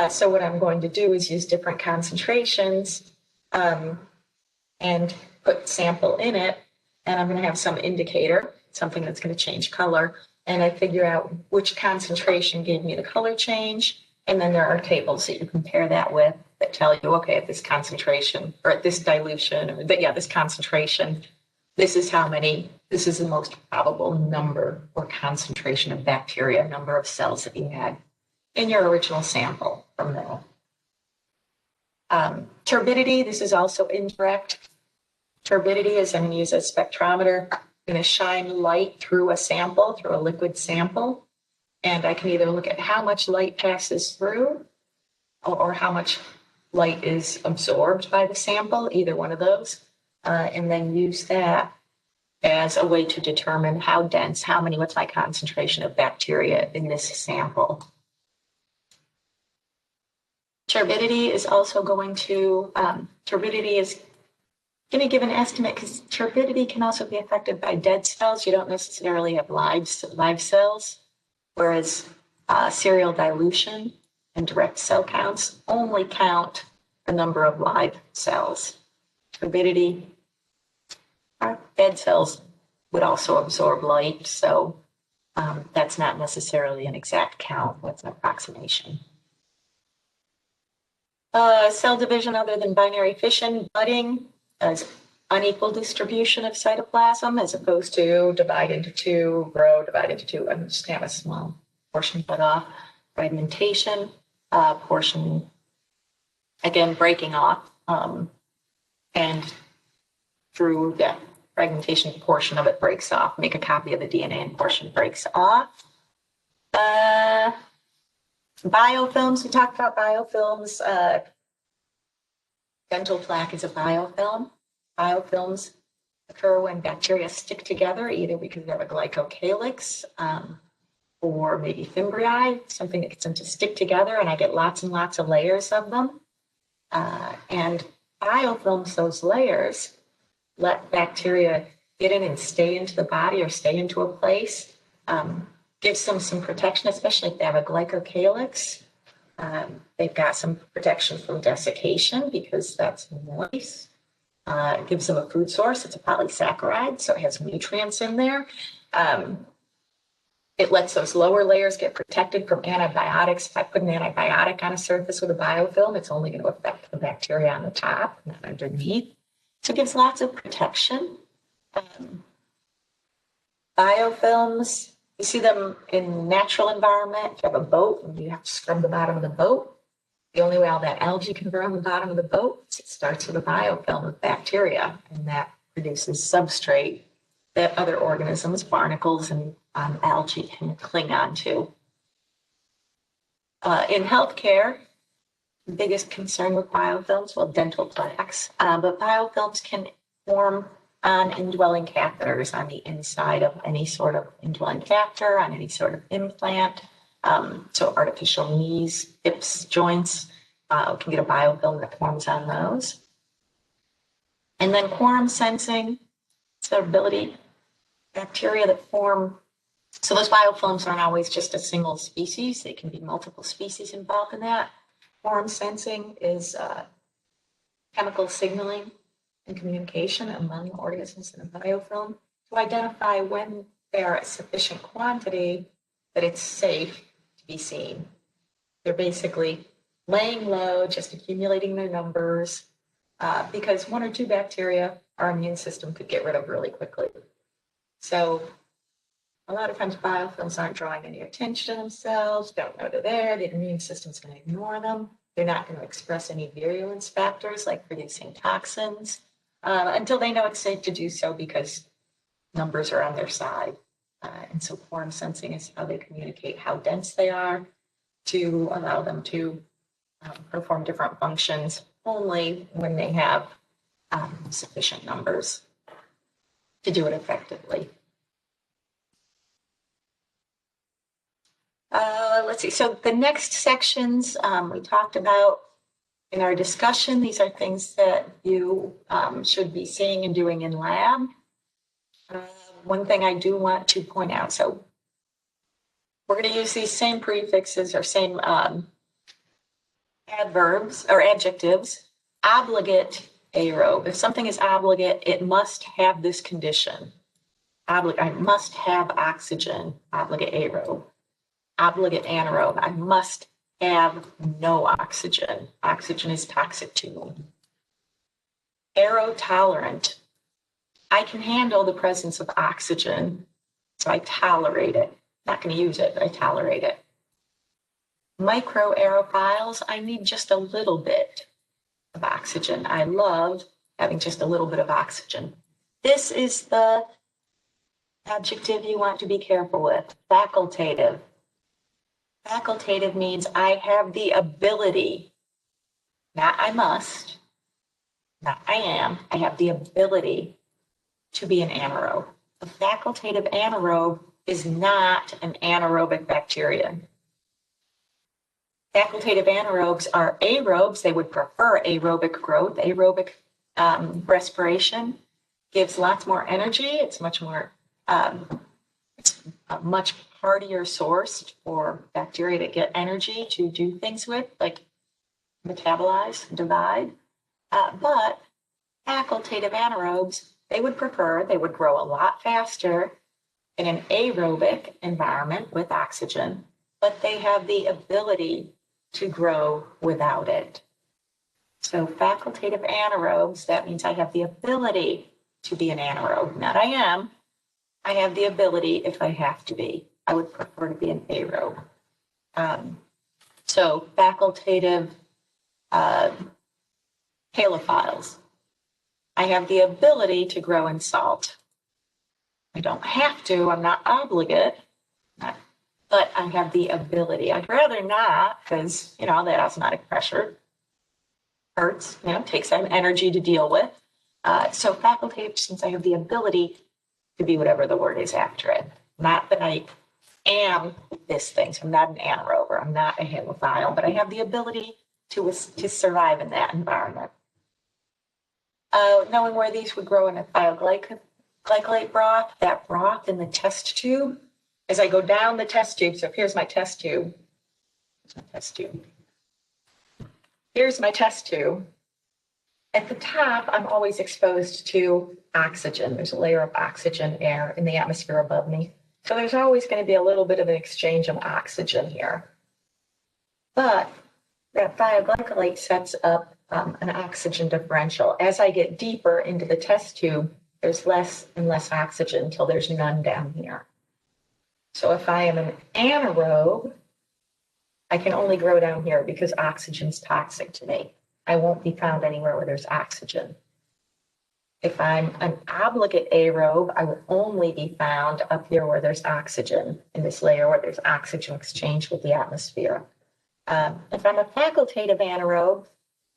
So what I'm going to do is use different concentrations and put sample in it, and I'm going to have some indicator, something that's going to change color, and I figure out which concentration gave me the color change, and then there are tables that you compare that with that tell you, okay, at this concentration, or at this dilution, or this concentration, this is how many, this is the most probable number or concentration of bacteria, number of cells that you had in your original sample from there. Turbidity, this is also indirect. Turbidity is I'm going to use a spectrometer. I'm going to shine light through a sample, through a liquid sample, and I can either look at how much light passes through or how much light is absorbed by the sample, either one of those, and then use that as a way to determine how dense, what's my concentration of bacteria in this sample. Turbidity is also going to, turbidity is going to give an estimate because turbidity can also be affected by dead cells. You don't necessarily have live cells, whereas serial dilution and direct cell counts only count the number of live cells. Turbidity, dead cells would also absorb light, so that's not necessarily an exact count, that's an approximation. Cell division other than binary fission, budding as unequal distribution of cytoplasm as opposed to divide into two, grow, divide into two, and just have a small portion cut off. Fragmentation, portion, again, breaking off, and through that fragmentation, portion of it breaks off, make a copy of the DNA and portion breaks off. Biofilms, we talked about biofilms. Dental plaque is a biofilm. Biofilms occur when bacteria stick together, either because they have a glycocalyx or maybe fimbriae, something that gets them to stick together, and I get lots and lots of layers of them. And biofilms, those layers, let bacteria get in and stay into the body or stay into a place. Gives them some protection, especially if they have a glycocalyx. They've got some protection from desiccation because that's moist. It gives them a food source. It's a polysaccharide, so it has nutrients in there. It lets those lower layers get protected from antibiotics. If I put an antibiotic on a surface with a biofilm, it's only going to affect the bacteria on the top, not underneath. So it gives lots of protection. Biofilms, you see them in natural environment. If you have a boat and you have to scrub the bottom of the boat, the only way all that algae can grow on the bottom of the boat is it starts with a biofilm of bacteria, and that produces substrate that other organisms, barnacles and algae, can cling on to. In healthcare, the biggest concern with biofilms, well, dental plaques, but biofilms can form on indwelling catheters on the inside of any sort of indwelling catheter, on any sort of implant. So artificial knees, hips, joints, can get a biofilm that forms on those. And then quorum sensing, it's the ability, bacteria that form, so those biofilms aren't always just a single species, they can be multiple species involved in that. Quorum sensing is chemical signaling and communication among organisms in a biofilm to identify when they are at sufficient quantity that it's safe to be seen. They're basically laying low, just accumulating their numbers, because 1 or 2 bacteria our immune system could get rid of really quickly. So a lot of times biofilms aren't drawing any attention to themselves, don't know they're there, the immune system's going to ignore them. They're not going to express any virulence factors like producing toxins until they know it's safe to do so because numbers are on their side. And so quorum sensing is how they communicate how dense they are to allow them to perform different functions only when they have sufficient numbers to do it effectively. Let's see. So the next sections we talked about in our discussion. These are things that you should be seeing and doing in lab. One thing I do want to point out. So we're going to use these same prefixes or same adverbs or adjectives. Obligate aerobe. If something is obligate, it must have this condition. I must have oxygen. Obligate aerobe. Obligate anaerobe. I must have no oxygen. Oxygen is toxic to me. Aerotolerant. I can handle the presence of oxygen, so I tolerate it. Not going to use it, but I tolerate it. Microaerophiles. I need just a little bit of oxygen. I love having just a little bit of oxygen. This is the adjective you want to be careful with. Facultative. Facultative means I have the ability, not I must, not I am, I have the ability to be an anaerobe. A facultative anaerobe is not an anaerobic bacteria. Facultative anaerobes are aerobes. They would prefer aerobic growth. Aerobic respiration gives lots more energy. It's much more, it's a much hardier source for bacteria to get energy to do things with, like metabolize, divide. But facultative anaerobes, they would grow a lot faster in an aerobic environment with oxygen, but they have the ability to grow without it. So facultative anaerobes, that means I have the ability to be an anaerobe. Not I am. I have the ability if I have to be. I would prefer to be an aerobe. So facultative halophiles. I have the ability to grow in salt. I don't have to, I'm not obligate, but I have the ability. I'd rather not, because, the osmotic pressure hurts, takes some energy to deal with. So facultative, since I have the ability to be whatever the word is after it. Not that I am this thing, so I'm not an anaerobe, or I'm not a halophile, but I have the ability to survive in that environment. Knowing where these would grow in a thioglycolate broth, that broth in the test tube, as I go down the test tube, so here's my test tube. Here's my test tube. At the top, I'm always exposed to oxygen. There's a layer of oxygen air in the atmosphere above me. So there's always going to be a little bit of an exchange of oxygen here. But that thioglycolate sets up an oxygen differential. As I get deeper into the test tube, there's less and less oxygen until there's none down here. So if I am an anaerobe, I can only grow down here because oxygen's toxic to me. I won't be found anywhere where there's oxygen. If I'm an obligate aerobe, I will only be found up here where there's oxygen, in this layer where there's oxygen exchange with the atmosphere. If I'm a facultative anaerobe,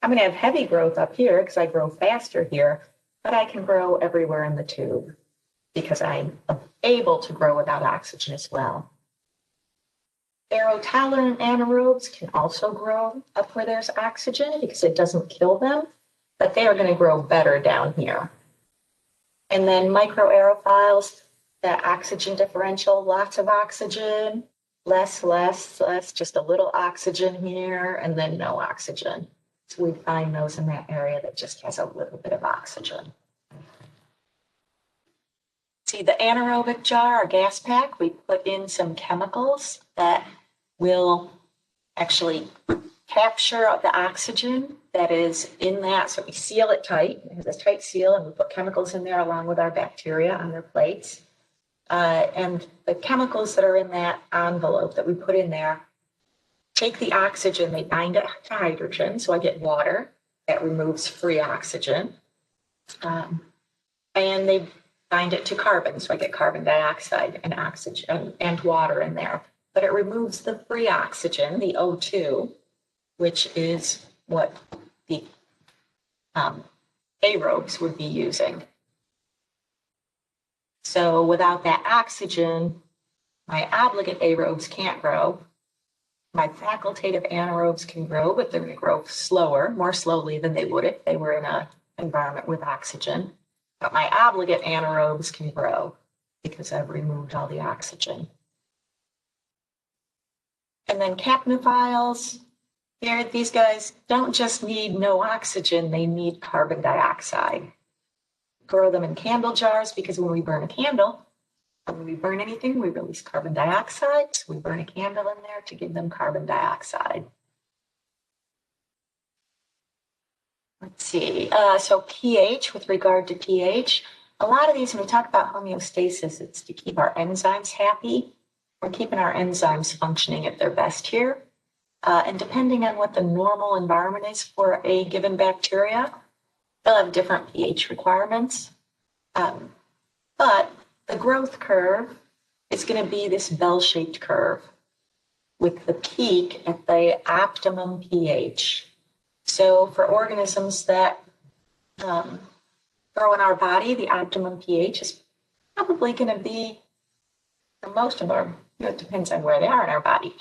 I'm going to have heavy growth up here because I grow faster here, but I can grow everywhere in the tube because I'm able to grow without oxygen as well. Aerotolerant anaerobes can also grow up where there's oxygen because it doesn't kill them, but they are going to grow better down here. And then microaerophiles, that oxygen differential, lots of oxygen, less, just a little oxygen here, and then no oxygen. So we find those in that area that just has a little bit of oxygen. See the anaerobic jar or gas pack, we put in some chemicals that will actually capture the oxygen that is in that. So we seal it tight. It has a tight seal, and we put chemicals in there along with our bacteria on their plates. And the chemicals that are in that envelope that we put in there take the oxygen, they bind it to hydrogen. So I get water that removes free oxygen. And they bind it to carbon. So I get carbon dioxide and oxygen and water in there. But it removes the free oxygen, the O2, which is what the aerobes would be using. So without that oxygen, my obligate aerobes can't grow. My facultative anaerobes can grow, but they're going to grow slower, more slowly than they would if they were in an environment with oxygen. But my obligate anaerobes can grow because I've removed all the oxygen. And then capnophiles, here, these guys don't just need no oxygen, they need carbon dioxide. Grow them in candle jars because when we burn a candle, when we burn anything, we release carbon dioxide. So we burn a candle in there to give them carbon dioxide. Let's see, so pH, with regard to pH, a lot of these, when we talk about homeostasis, it's to keep our enzymes happy. We're keeping our enzymes functioning at their best here. And depending on what the normal environment is for a given bacteria, they'll have different pH requirements. But the growth curve is going to be this bell-shaped curve with the peak at the optimum pH. So for organisms that grow in our body, the optimum pH is probably going to be, for most of them, it depends on where they are in our body,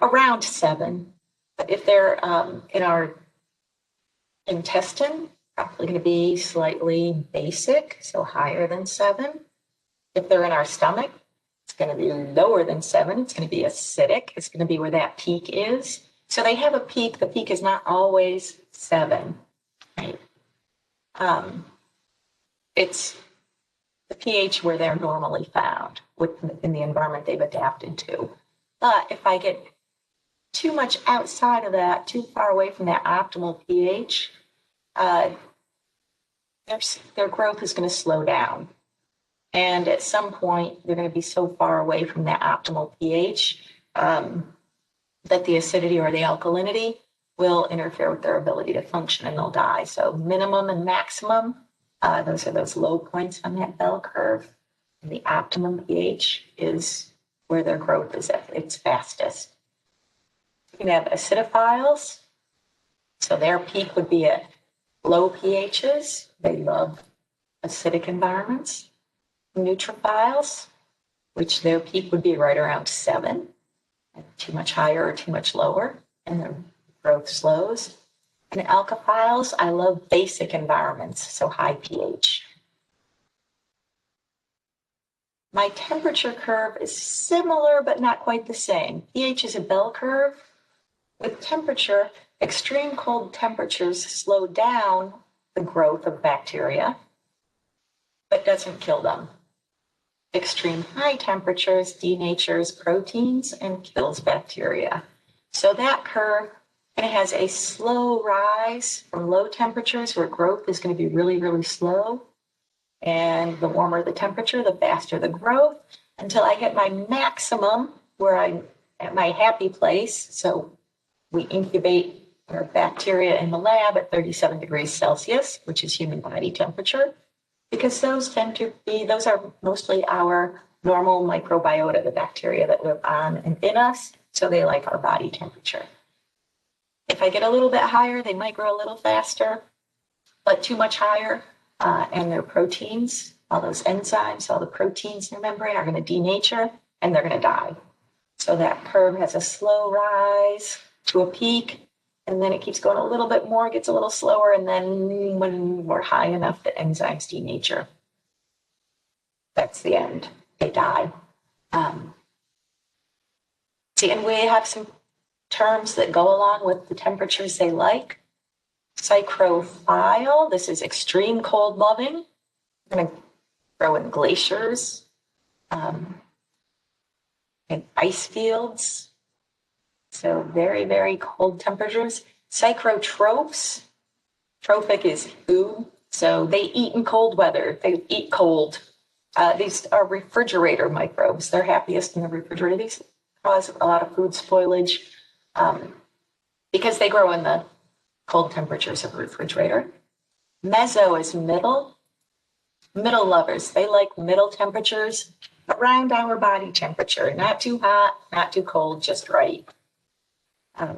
around 7. But if they're in our intestine, probably going to be slightly basic, so higher than 7. If they're in our stomach, it's going to be lower than 7. It's going to be acidic. It's going to be where that peak is. So they have a peak. The peak is not always 7, right? It's the pH where they're normally found in the environment they've adapted to. But if I get too much outside of that, too far away from that optimal pH, their growth is going to slow down. And at some point, they're going to be so far away from that optimal pH that the acidity or the alkalinity will interfere with their ability to function and they'll die. So minimum and maximum, those are those low points on that bell curve. And the optimum pH is where their growth is at its fastest. You can have acidophiles. So their peak would be at low pHs. They love acidic environments. Neutrophiles, which their peak would be right around 7, too much higher or too much lower, and their growth slows. And alkaphiles, I love basic environments, so high pH. My temperature curve is similar, but not quite the same. pH is a bell curve. With temperature, extreme cold temperatures slow down the growth of bacteria, but doesn't kill them. Extreme high temperatures denatures proteins and kills bacteria. So that curve kind of has a slow rise from low temperatures where growth is going to be really, really slow. And the warmer the temperature, the faster the growth, until I hit my maximum where I'm at my happy place. So we incubate our bacteria in the lab at 37 degrees Celsius, which is human body temperature, because those are mostly our normal microbiota, the bacteria that live on and in us, so they like our body temperature. If I get a little bit higher, they might grow a little faster, but too much higher, and their proteins, all those enzymes, all the proteins in their membrane are going to denature, and they're going to die. So that curve has a slow rise to a peak, and then it keeps going a little bit more, gets a little slower, and then when we're high enough, the enzymes denature. That's the end. They die. See, and we have some terms that go along with the temperatures they like. Psychrophile, this is extreme cold loving. We're going to grow in glaciers, in ice fields. So very, very cold temperatures. Psychrotrophs, trophic is food. So they eat in cold weather. They eat cold. These are refrigerator microbes. They're happiest in the refrigerator. These cause a lot of food spoilage because they grow in the cold temperatures of a refrigerator. Meso is middle. Middle lovers. They like middle temperatures around our body temperature. Not too hot, not too cold, just right.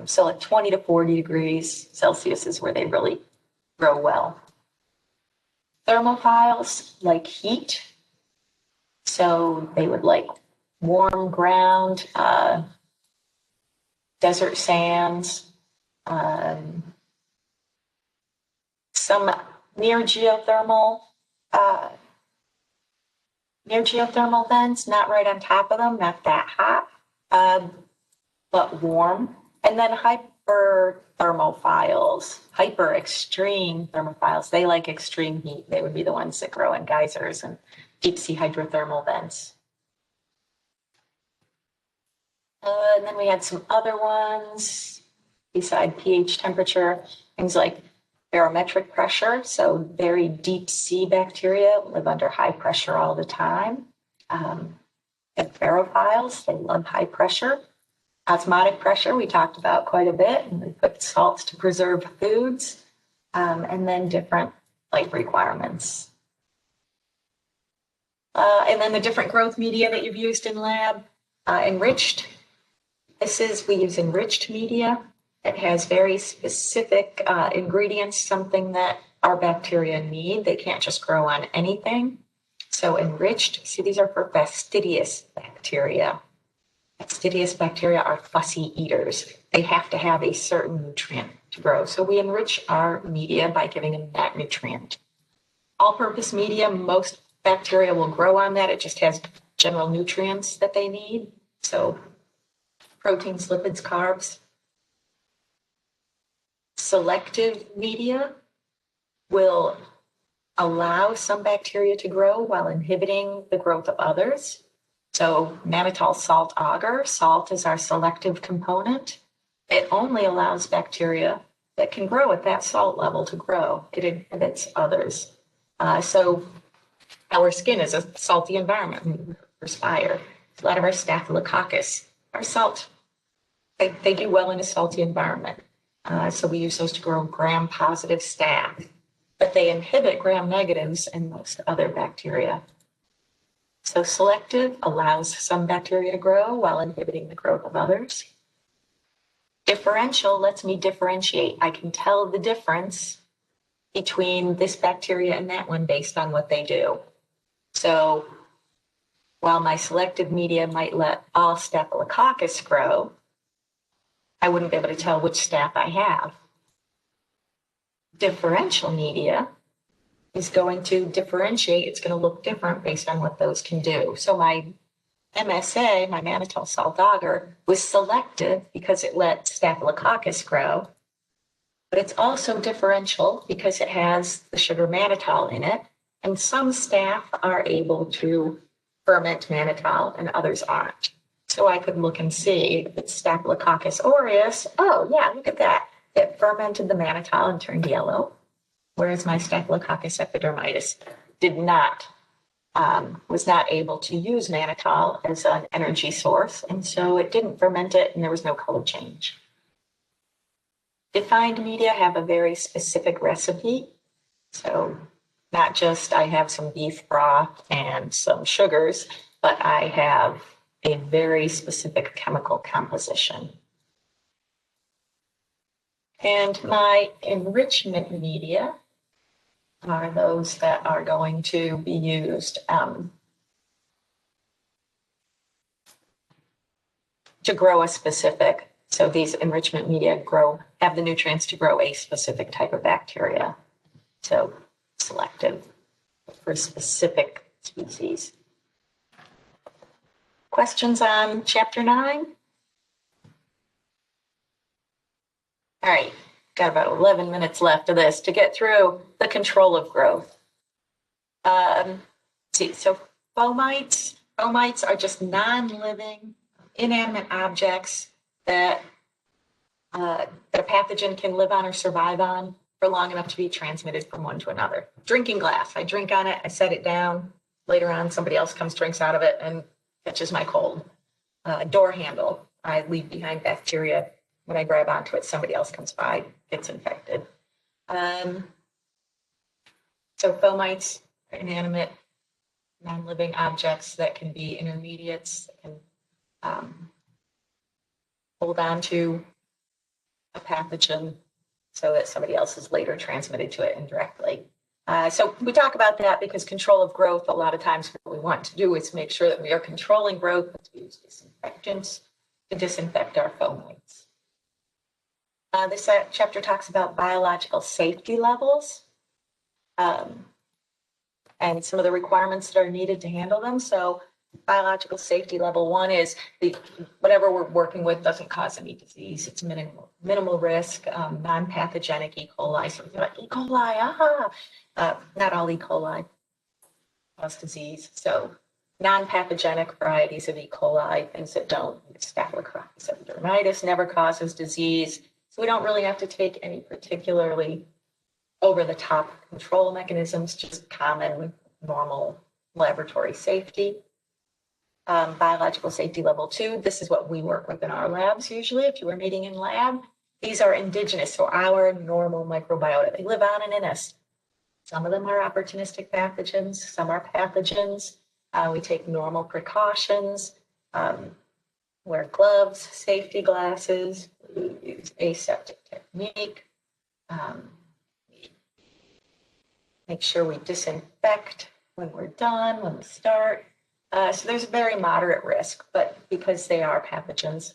So like 20 to 40 degrees Celsius is where they really grow well. Thermophiles like heat. So they would like warm ground, desert sands, some near geothermal vents, not right on top of them, not that hot, but warm. And then hyperthermophiles, hyper extreme thermophiles, they like extreme heat. They would be the ones that grow in geysers and deep sea hydrothermal vents. And then we had some other ones beside pH temperature, things like barometric pressure. So very deep sea bacteria live under high pressure all the time. And barophiles, they love high pressure. Osmotic pressure, we talked about quite a bit, and we put salts to preserve foods, and then different light requirements. And then the different growth media that you've used in lab, enriched. We use enriched media. It has very specific ingredients, something that our bacteria need. They can't just grow on anything. So enriched, see, these are for fastidious bacteria. Fastidious bacteria are fussy eaters. They have to have a certain nutrient to grow. So we enrich our media by giving them that nutrient. All-purpose media, most bacteria will grow on that. It just has general nutrients that they need. So proteins, lipids, carbs. Selective media will allow some bacteria to grow while inhibiting the growth of others. So mannitol salt agar, salt is our selective component. It only allows bacteria that can grow at that salt level to grow. It inhibits others. So our skin is a salty environment. We respire. A lot of our staphylococcus are salt. They do well in a salty environment. So we use those to grow gram-positive staph, but they inhibit gram-negatives and most other bacteria. So selective allows some bacteria to grow while inhibiting the growth of others. Differential lets me differentiate. I can tell the difference between this bacteria and that one based on what they do. So while my selective media might let all staphylococcus grow, I wouldn't be able to tell which staph I have. Differential media is going to differentiate. It's going to look different based on what those can do. So my MSA, my mannitol salt agar, was selective because it let staphylococcus grow, but it's also differential because it has the sugar mannitol in it, and some staph are able to ferment mannitol and others aren't. So I could look and see if it's Staphylococcus aureus. Oh yeah, look at that. It fermented the mannitol and turned yellow, whereas my Staphylococcus epidermidis did not, was not able to use mannitol as an energy source, and so it didn't ferment it and there was no color change. Defined media have a very specific recipe. So not just I have some beef broth and some sugars, but I have a very specific chemical composition. And my enrichment media are those that are going to be used to grow a specific. So these enrichment media have the nutrients to grow a specific type of bacteria. So selective for specific species. Questions on chapter 9? All right, got about 11 minutes left of this to get through the control of growth. See, so fomites are just non-living, inanimate objects that a pathogen can live on or survive on for long enough to be transmitted from one to another. Drinking glass, I drink on it, I set it down. Later on, somebody else comes, drinks out of it, and catches my cold. Door handle, I leave behind bacteria. When I grab onto it, somebody else comes by, gets infected. So fomites are inanimate, non-living objects that can be intermediates, that can hold on to a pathogen so that somebody else is later transmitted to it indirectly. So we talk about that because control of growth, a lot of times what we want to do is make sure that we are controlling growth, to use disinfectants to disinfect our fomites. This chapter talks about biological safety levels and some of the requirements that are needed to handle them. So biological safety level 1 is whatever we're working with doesn't cause any disease. It's minimal risk, non-pathogenic E. coli. So we're like, E. coli, not all E. coli cause disease. So non-pathogenic varieties of E. coli, things that don't, Staphylococcus epidermidis never causes disease. So we don't really have to take any particularly over-the-top control mechanisms, just common, normal laboratory safety. Biological safety level 2, this is what we work with in our labs usually. If you were meeting in lab, these are indigenous, so our normal microbiota. They live on and in us. Some of them are opportunistic pathogens, some are pathogens. We take normal precautions, wear gloves, safety glasses, we use aseptic technique. Make sure we disinfect when we're done, when we start. So there's a very moderate risk, but because they are pathogens,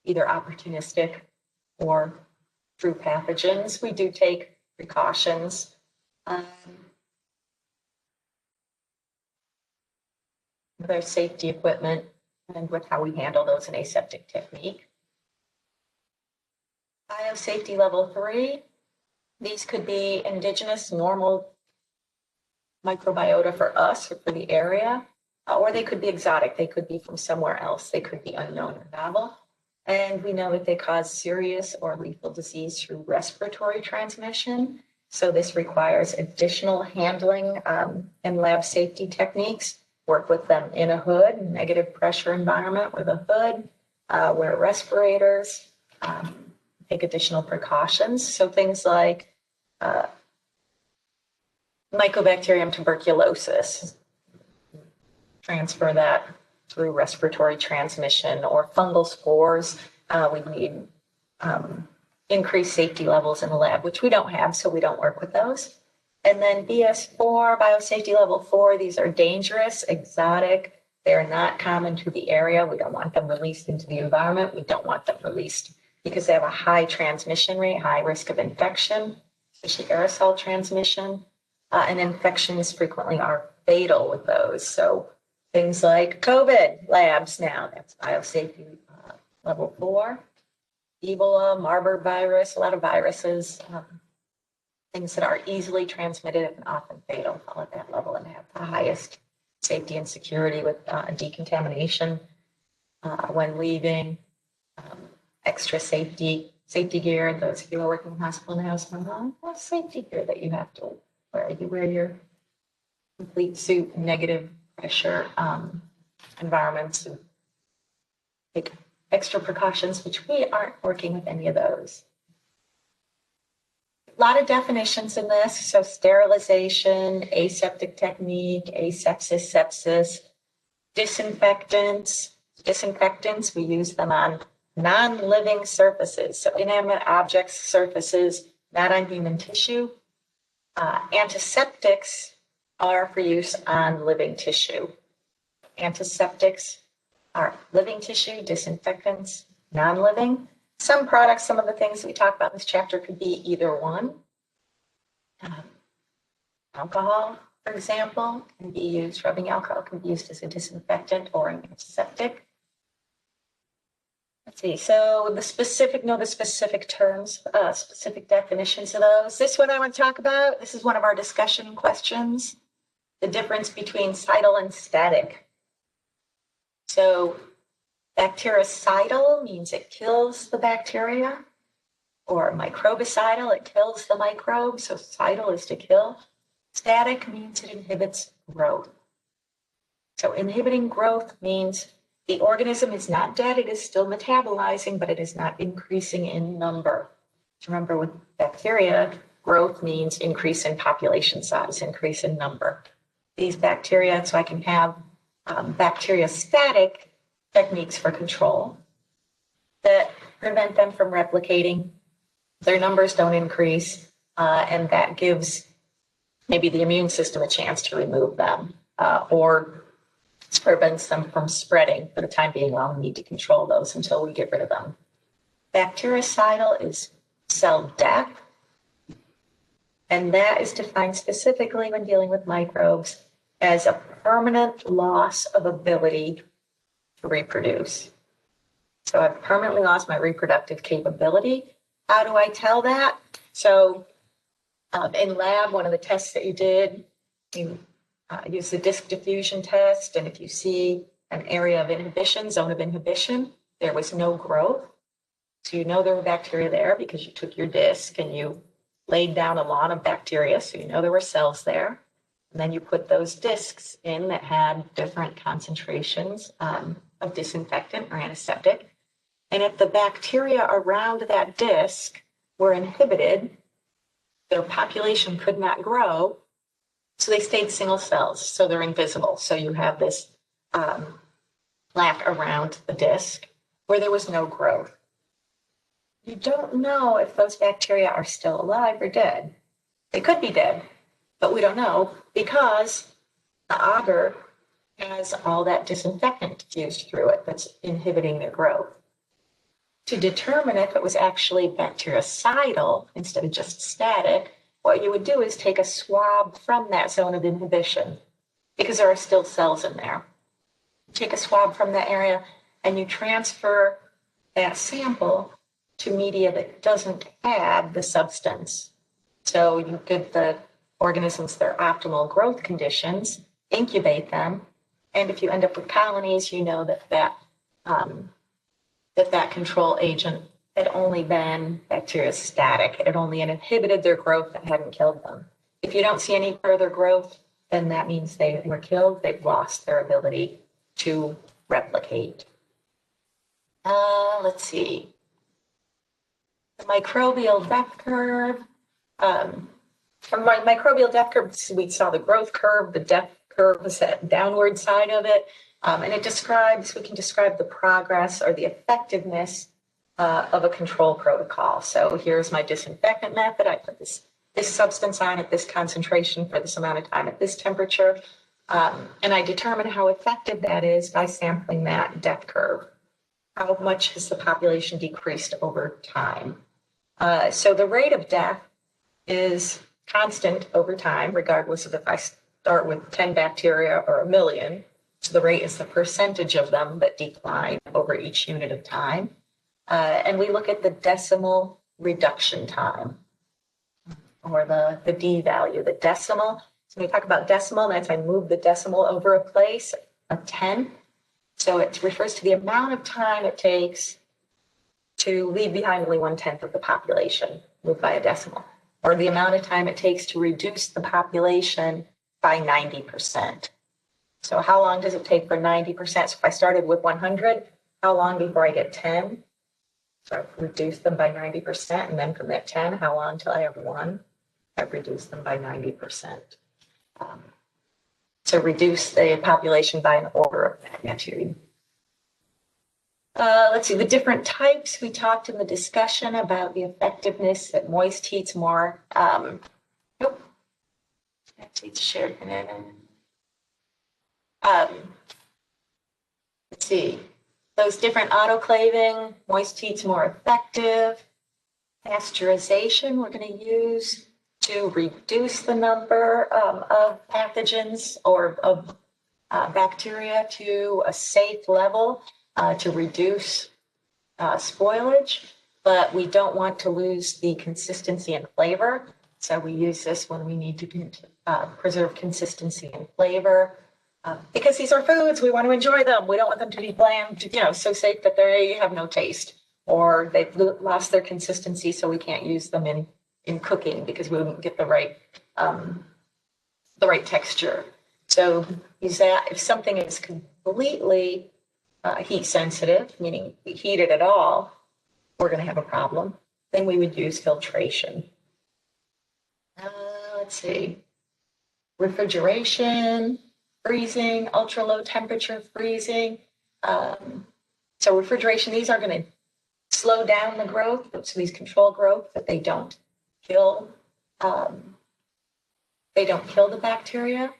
either opportunistic or true pathogens, we do take precautions. With our safety equipment and with how we handle those in aseptic technique. Biosafety level 3, these could be indigenous, normal microbiota for us or for the area, or they could be exotic. They could be from somewhere else. They could be unknown or novel. And we know that they cause serious or lethal disease through respiratory transmission. So this requires additional handling and lab safety techniques. Work with them in a hood, negative pressure environment with a hood, wear respirators, take additional precautions. So things like Mycobacterium tuberculosis, transfer that through respiratory transmission, or fungal spores. We need increased safety levels in the lab, which we don't have, so we don't work with those. And then BS4, biosafety level 4, these are dangerous, exotic. They're not common to the area. We don't want them released into the environment. We don't want them released because they have a high transmission rate, high risk of infection, especially aerosol transmission. And infections frequently are fatal with those. So things like COVID labs now, that's biosafety level 4. Ebola, Marburg virus, a lot of viruses, things that are easily transmitted and often fatal fall at that level and have the highest safety and security with decontamination when leaving, extra safety gear. Those of you who are working in hospital now, what safety gear that you have to wear? You wear your complete suit, negative pressure environments, and take extra precautions, which we aren't working with any of those. A lot of definitions in this. So sterilization, aseptic technique, asepsis, sepsis, disinfectants. Disinfectants, we use them on non-living surfaces, so inanimate objects, surfaces, not on human tissue. Antiseptics are for use on living tissue. Antiseptics are living tissue, disinfectants, non-living. Some products, some of the things that we talk about in this chapter could be either one. Alcohol, for example, can be used, rubbing alcohol can be used as a disinfectant or an antiseptic. Let's see, so the specific terms, specific definitions of those. This one I want to talk about, this is one of our discussion questions, the difference between cytal and static. So bactericidal means it kills the bacteria, or microbicidal, it kills the microbe, so cytal is to kill. Static means it inhibits growth. So inhibiting growth means the organism is not dead, it is still metabolizing, but it is not increasing in number. Remember, with bacteria, growth means increase in population size, increase in number. These bacteria, so I can have bacteriostatic techniques for control that prevent them from replicating. Their numbers don't increase, and that gives maybe the immune system a chance to remove them, or prevents them from spreading for the time being. Well, we need to control those until we get rid of them. Bactericidal is cell death, and that is defined specifically when dealing with microbes as a permanent loss of ability to reproduce. So I've permanently lost my reproductive capability. How do I tell that? So in lab, one of the tests that you did, you use the disc diffusion test, and if you see an area of inhibition, zone of inhibition, there was no growth. So you know there were bacteria there because you took your disc and you laid down a lawn of bacteria, so you know there were cells there. And then you put those discs in that had different concentrations of disinfectant or antiseptic. And if the bacteria around that disc were inhibited, their population could not grow, so they stayed single cells, so they're invisible. So you have this plaque around the disc where there was no growth. You don't know if those bacteria are still alive or dead. They could be dead, but we don't know because the agar has all that disinfectant diffused through it that's inhibiting their growth. To determine if it was actually bactericidal instead of just static, what you would do is take a swab from that zone of inhibition because there are still cells in there. Take a swab from that area and you transfer that sample to media that doesn't have the substance. So you give the organisms their optimal growth conditions, incubate them, and if you end up with colonies, you know that control agent had only been bacteriostatic. It had only inhibited their growth and hadn't killed them. If you don't see any further growth, then that means they were killed. They've lost their ability to replicate. Let's see. The microbial death curve. From my microbial death curve, we saw the growth curve. The death curve was that downward side of it. And it describes, we can describe the progress or the effectiveness of a control protocol. So here's my disinfectant method. I put this substance on at this concentration for this amount of time at this temperature. And I determine how effective that is by sampling that death curve. How much has the population decreased over time? So the rate of death is constant over time, regardless of if I start with 10 bacteria or 1 million. So the rate is the percentage of them that decline over each unit of time. And we look at the decimal reduction time, or the D value, the decimal. So when we talk about decimal, that's I move the decimal over a place, a 10. So it refers to the amount of time it takes to leave behind only 1/10 of the population moved by a decimal, or the amount of time it takes to reduce the population by 90%. So how long does it take for 90%? So if I started with 100, how long before I get 10? So I've reduced them by 90%, and then from that 10, how long until I have 1? I've reduced them by 90%. So reduce the population by an order of magnitude. Let's see, the different types. We talked in the discussion about the effectiveness that moist heats more. Nope. Actually, it's shared. Let's see. Those different autoclaving, moist heat's more effective. Pasteurization, we're going to use to reduce the number of pathogens or of bacteria to a safe level, to reduce spoilage, but we don't want to lose the consistency and flavor. So we use this when we need to preserve consistency and flavor. Because these are foods, we want to enjoy them. We don't want them to be bland, so safe that they have no taste, or they've lost their consistency, so we can't use them in cooking because we wouldn't get the right texture. So use that. If something is completely heat sensitive, meaning we heat it at all, we're going to have a problem. Then we would use filtration. Let's see, refrigeration, freezing, ultra low temperature freezing. So refrigeration, these are going to slow down the growth, so these control growth, but they don't kill the bacteria.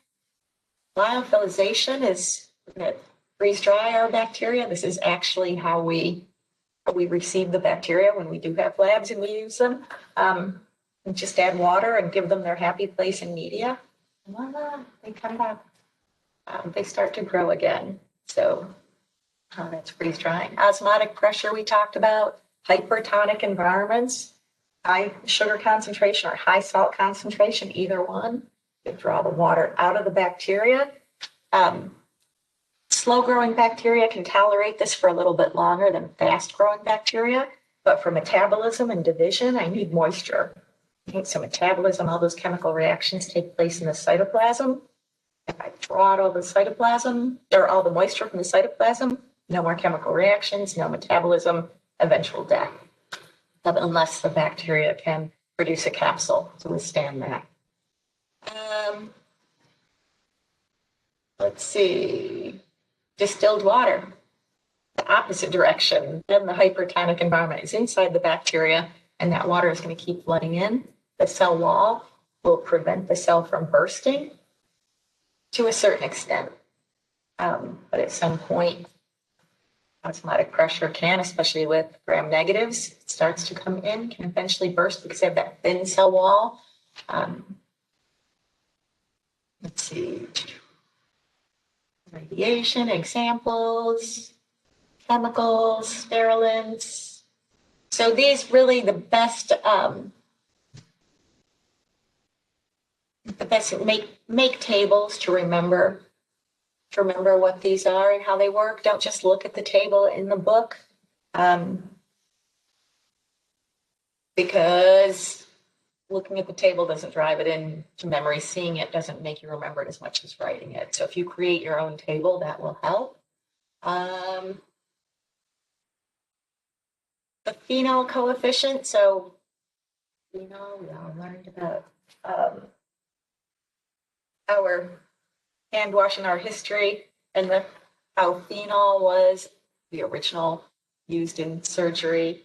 Lyophilization is going to freeze dry our bacteria. This is actually how we receive the bacteria when we do have labs and we use them. And just add water and give them their happy place in media. And voila, they come back. They start to grow again. So that's freeze drying. Osmotic pressure we talked about. Hypertonic environments, high sugar concentration or high salt concentration, either one. You draw the water out of the bacteria. Slow-growing bacteria can tolerate this for a little bit longer than fast-growing bacteria. But for metabolism and division, I need moisture. Okay, so metabolism, all those chemical reactions take place in the cytoplasm. If I draw out all the cytoplasm, or all the moisture from the cytoplasm, no more chemical reactions, no metabolism, eventual death. Unless the bacteria can produce a capsule to withstand that. Let's see, distilled water, the opposite direction. Then the hypertonic environment is inside the bacteria, and that water is going to keep flooding in. The cell wall will prevent the cell from bursting to a certain extent. But at some point, osmotic pressure can, especially with gram negatives, it starts to come in, can eventually burst because they have that thin cell wall. Let's see. Radiation, examples, chemicals, sterilants. So these really the best make tables to remember what these are and how they work. Don't just look at the table in the book, because looking at the table doesn't drive it into memory. Seeing it doesn't make you remember it as much as writing it. So if you create your own table, that will help. The phenol coefficient. So phenol, we all learned about our hand washing, our history, and how phenol was the original used in surgery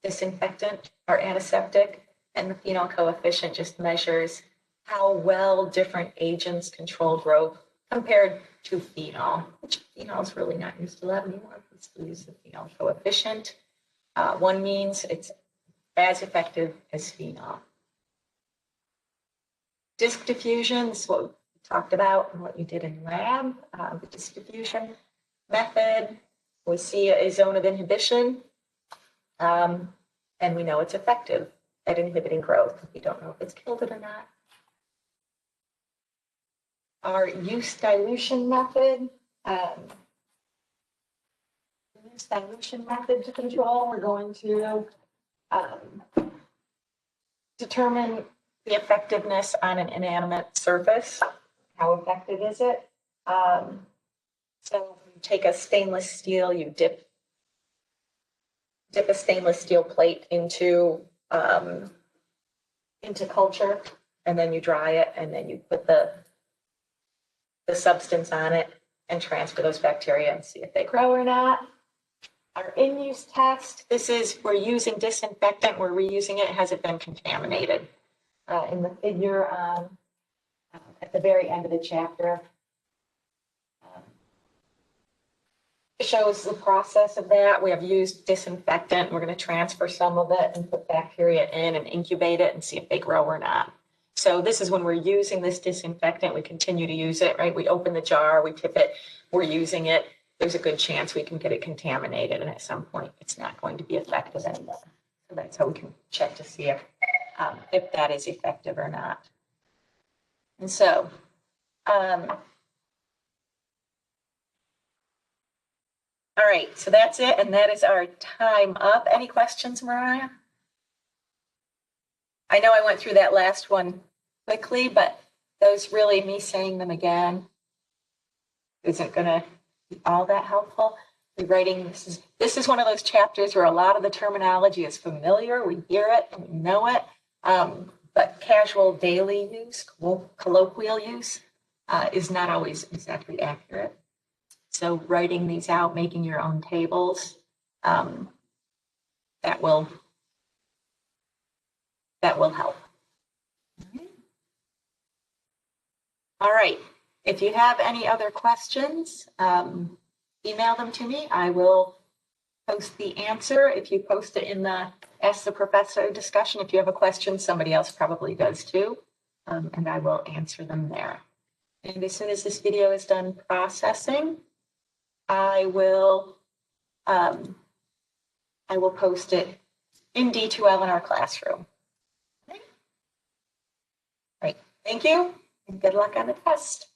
disinfectant or antiseptic. And the phenol coefficient just measures how well different agents control growth compared to phenol, which phenol is really not used a lot anymore. We still use the phenol coefficient. One means it's as effective as phenol. Disk diffusion is what we talked about and what you did in lab. The disk diffusion method, we see a zone of inhibition, and we know it's effective at inhibiting growth. We don't know if it's killed it or not. Our use dilution method, to control, we're going to determine the effectiveness on an inanimate surface. How effective is it? So you take a stainless steel, you dip a stainless steel plate into culture, and then you dry it, and then you put the substance on it and transfer those bacteria and see if they grow or not. Our in-use test, this is, we're using disinfectant, we're reusing it, has it been contaminated? In the figure at the very end of the chapter, it shows the process of that. We have used disinfectant. We're going to transfer some of it and put bacteria in and incubate it and see if they grow or not. So this is when we're using this disinfectant. We continue to use it, right? We open the jar, we tip it, we're using it. there's a good chance we can get it contaminated, and at some point it's not going to be effective anymore. So that's how we can check to see if that is effective or not. And so, all right, so that's it, and that is our time up. Any questions, Mariah? I know I went through that last one quickly, but those really, me saying them again, isn't going to be all that helpful. Rewriting, this is one of those chapters where a lot of the terminology is familiar. We hear it and we know it, but casual daily use, colloquial use, is not always exactly accurate. So writing these out, making your own tables, that will help. All right. If you have any other questions, email them to me. I will post the answer. If you post it in the Ask the Professor discussion, if you have a question, somebody else probably does too, and I will answer them there. And as soon as this video is done processing, I will post it in D2L in our classroom. Okay. Right. Thank you, and good luck on the test.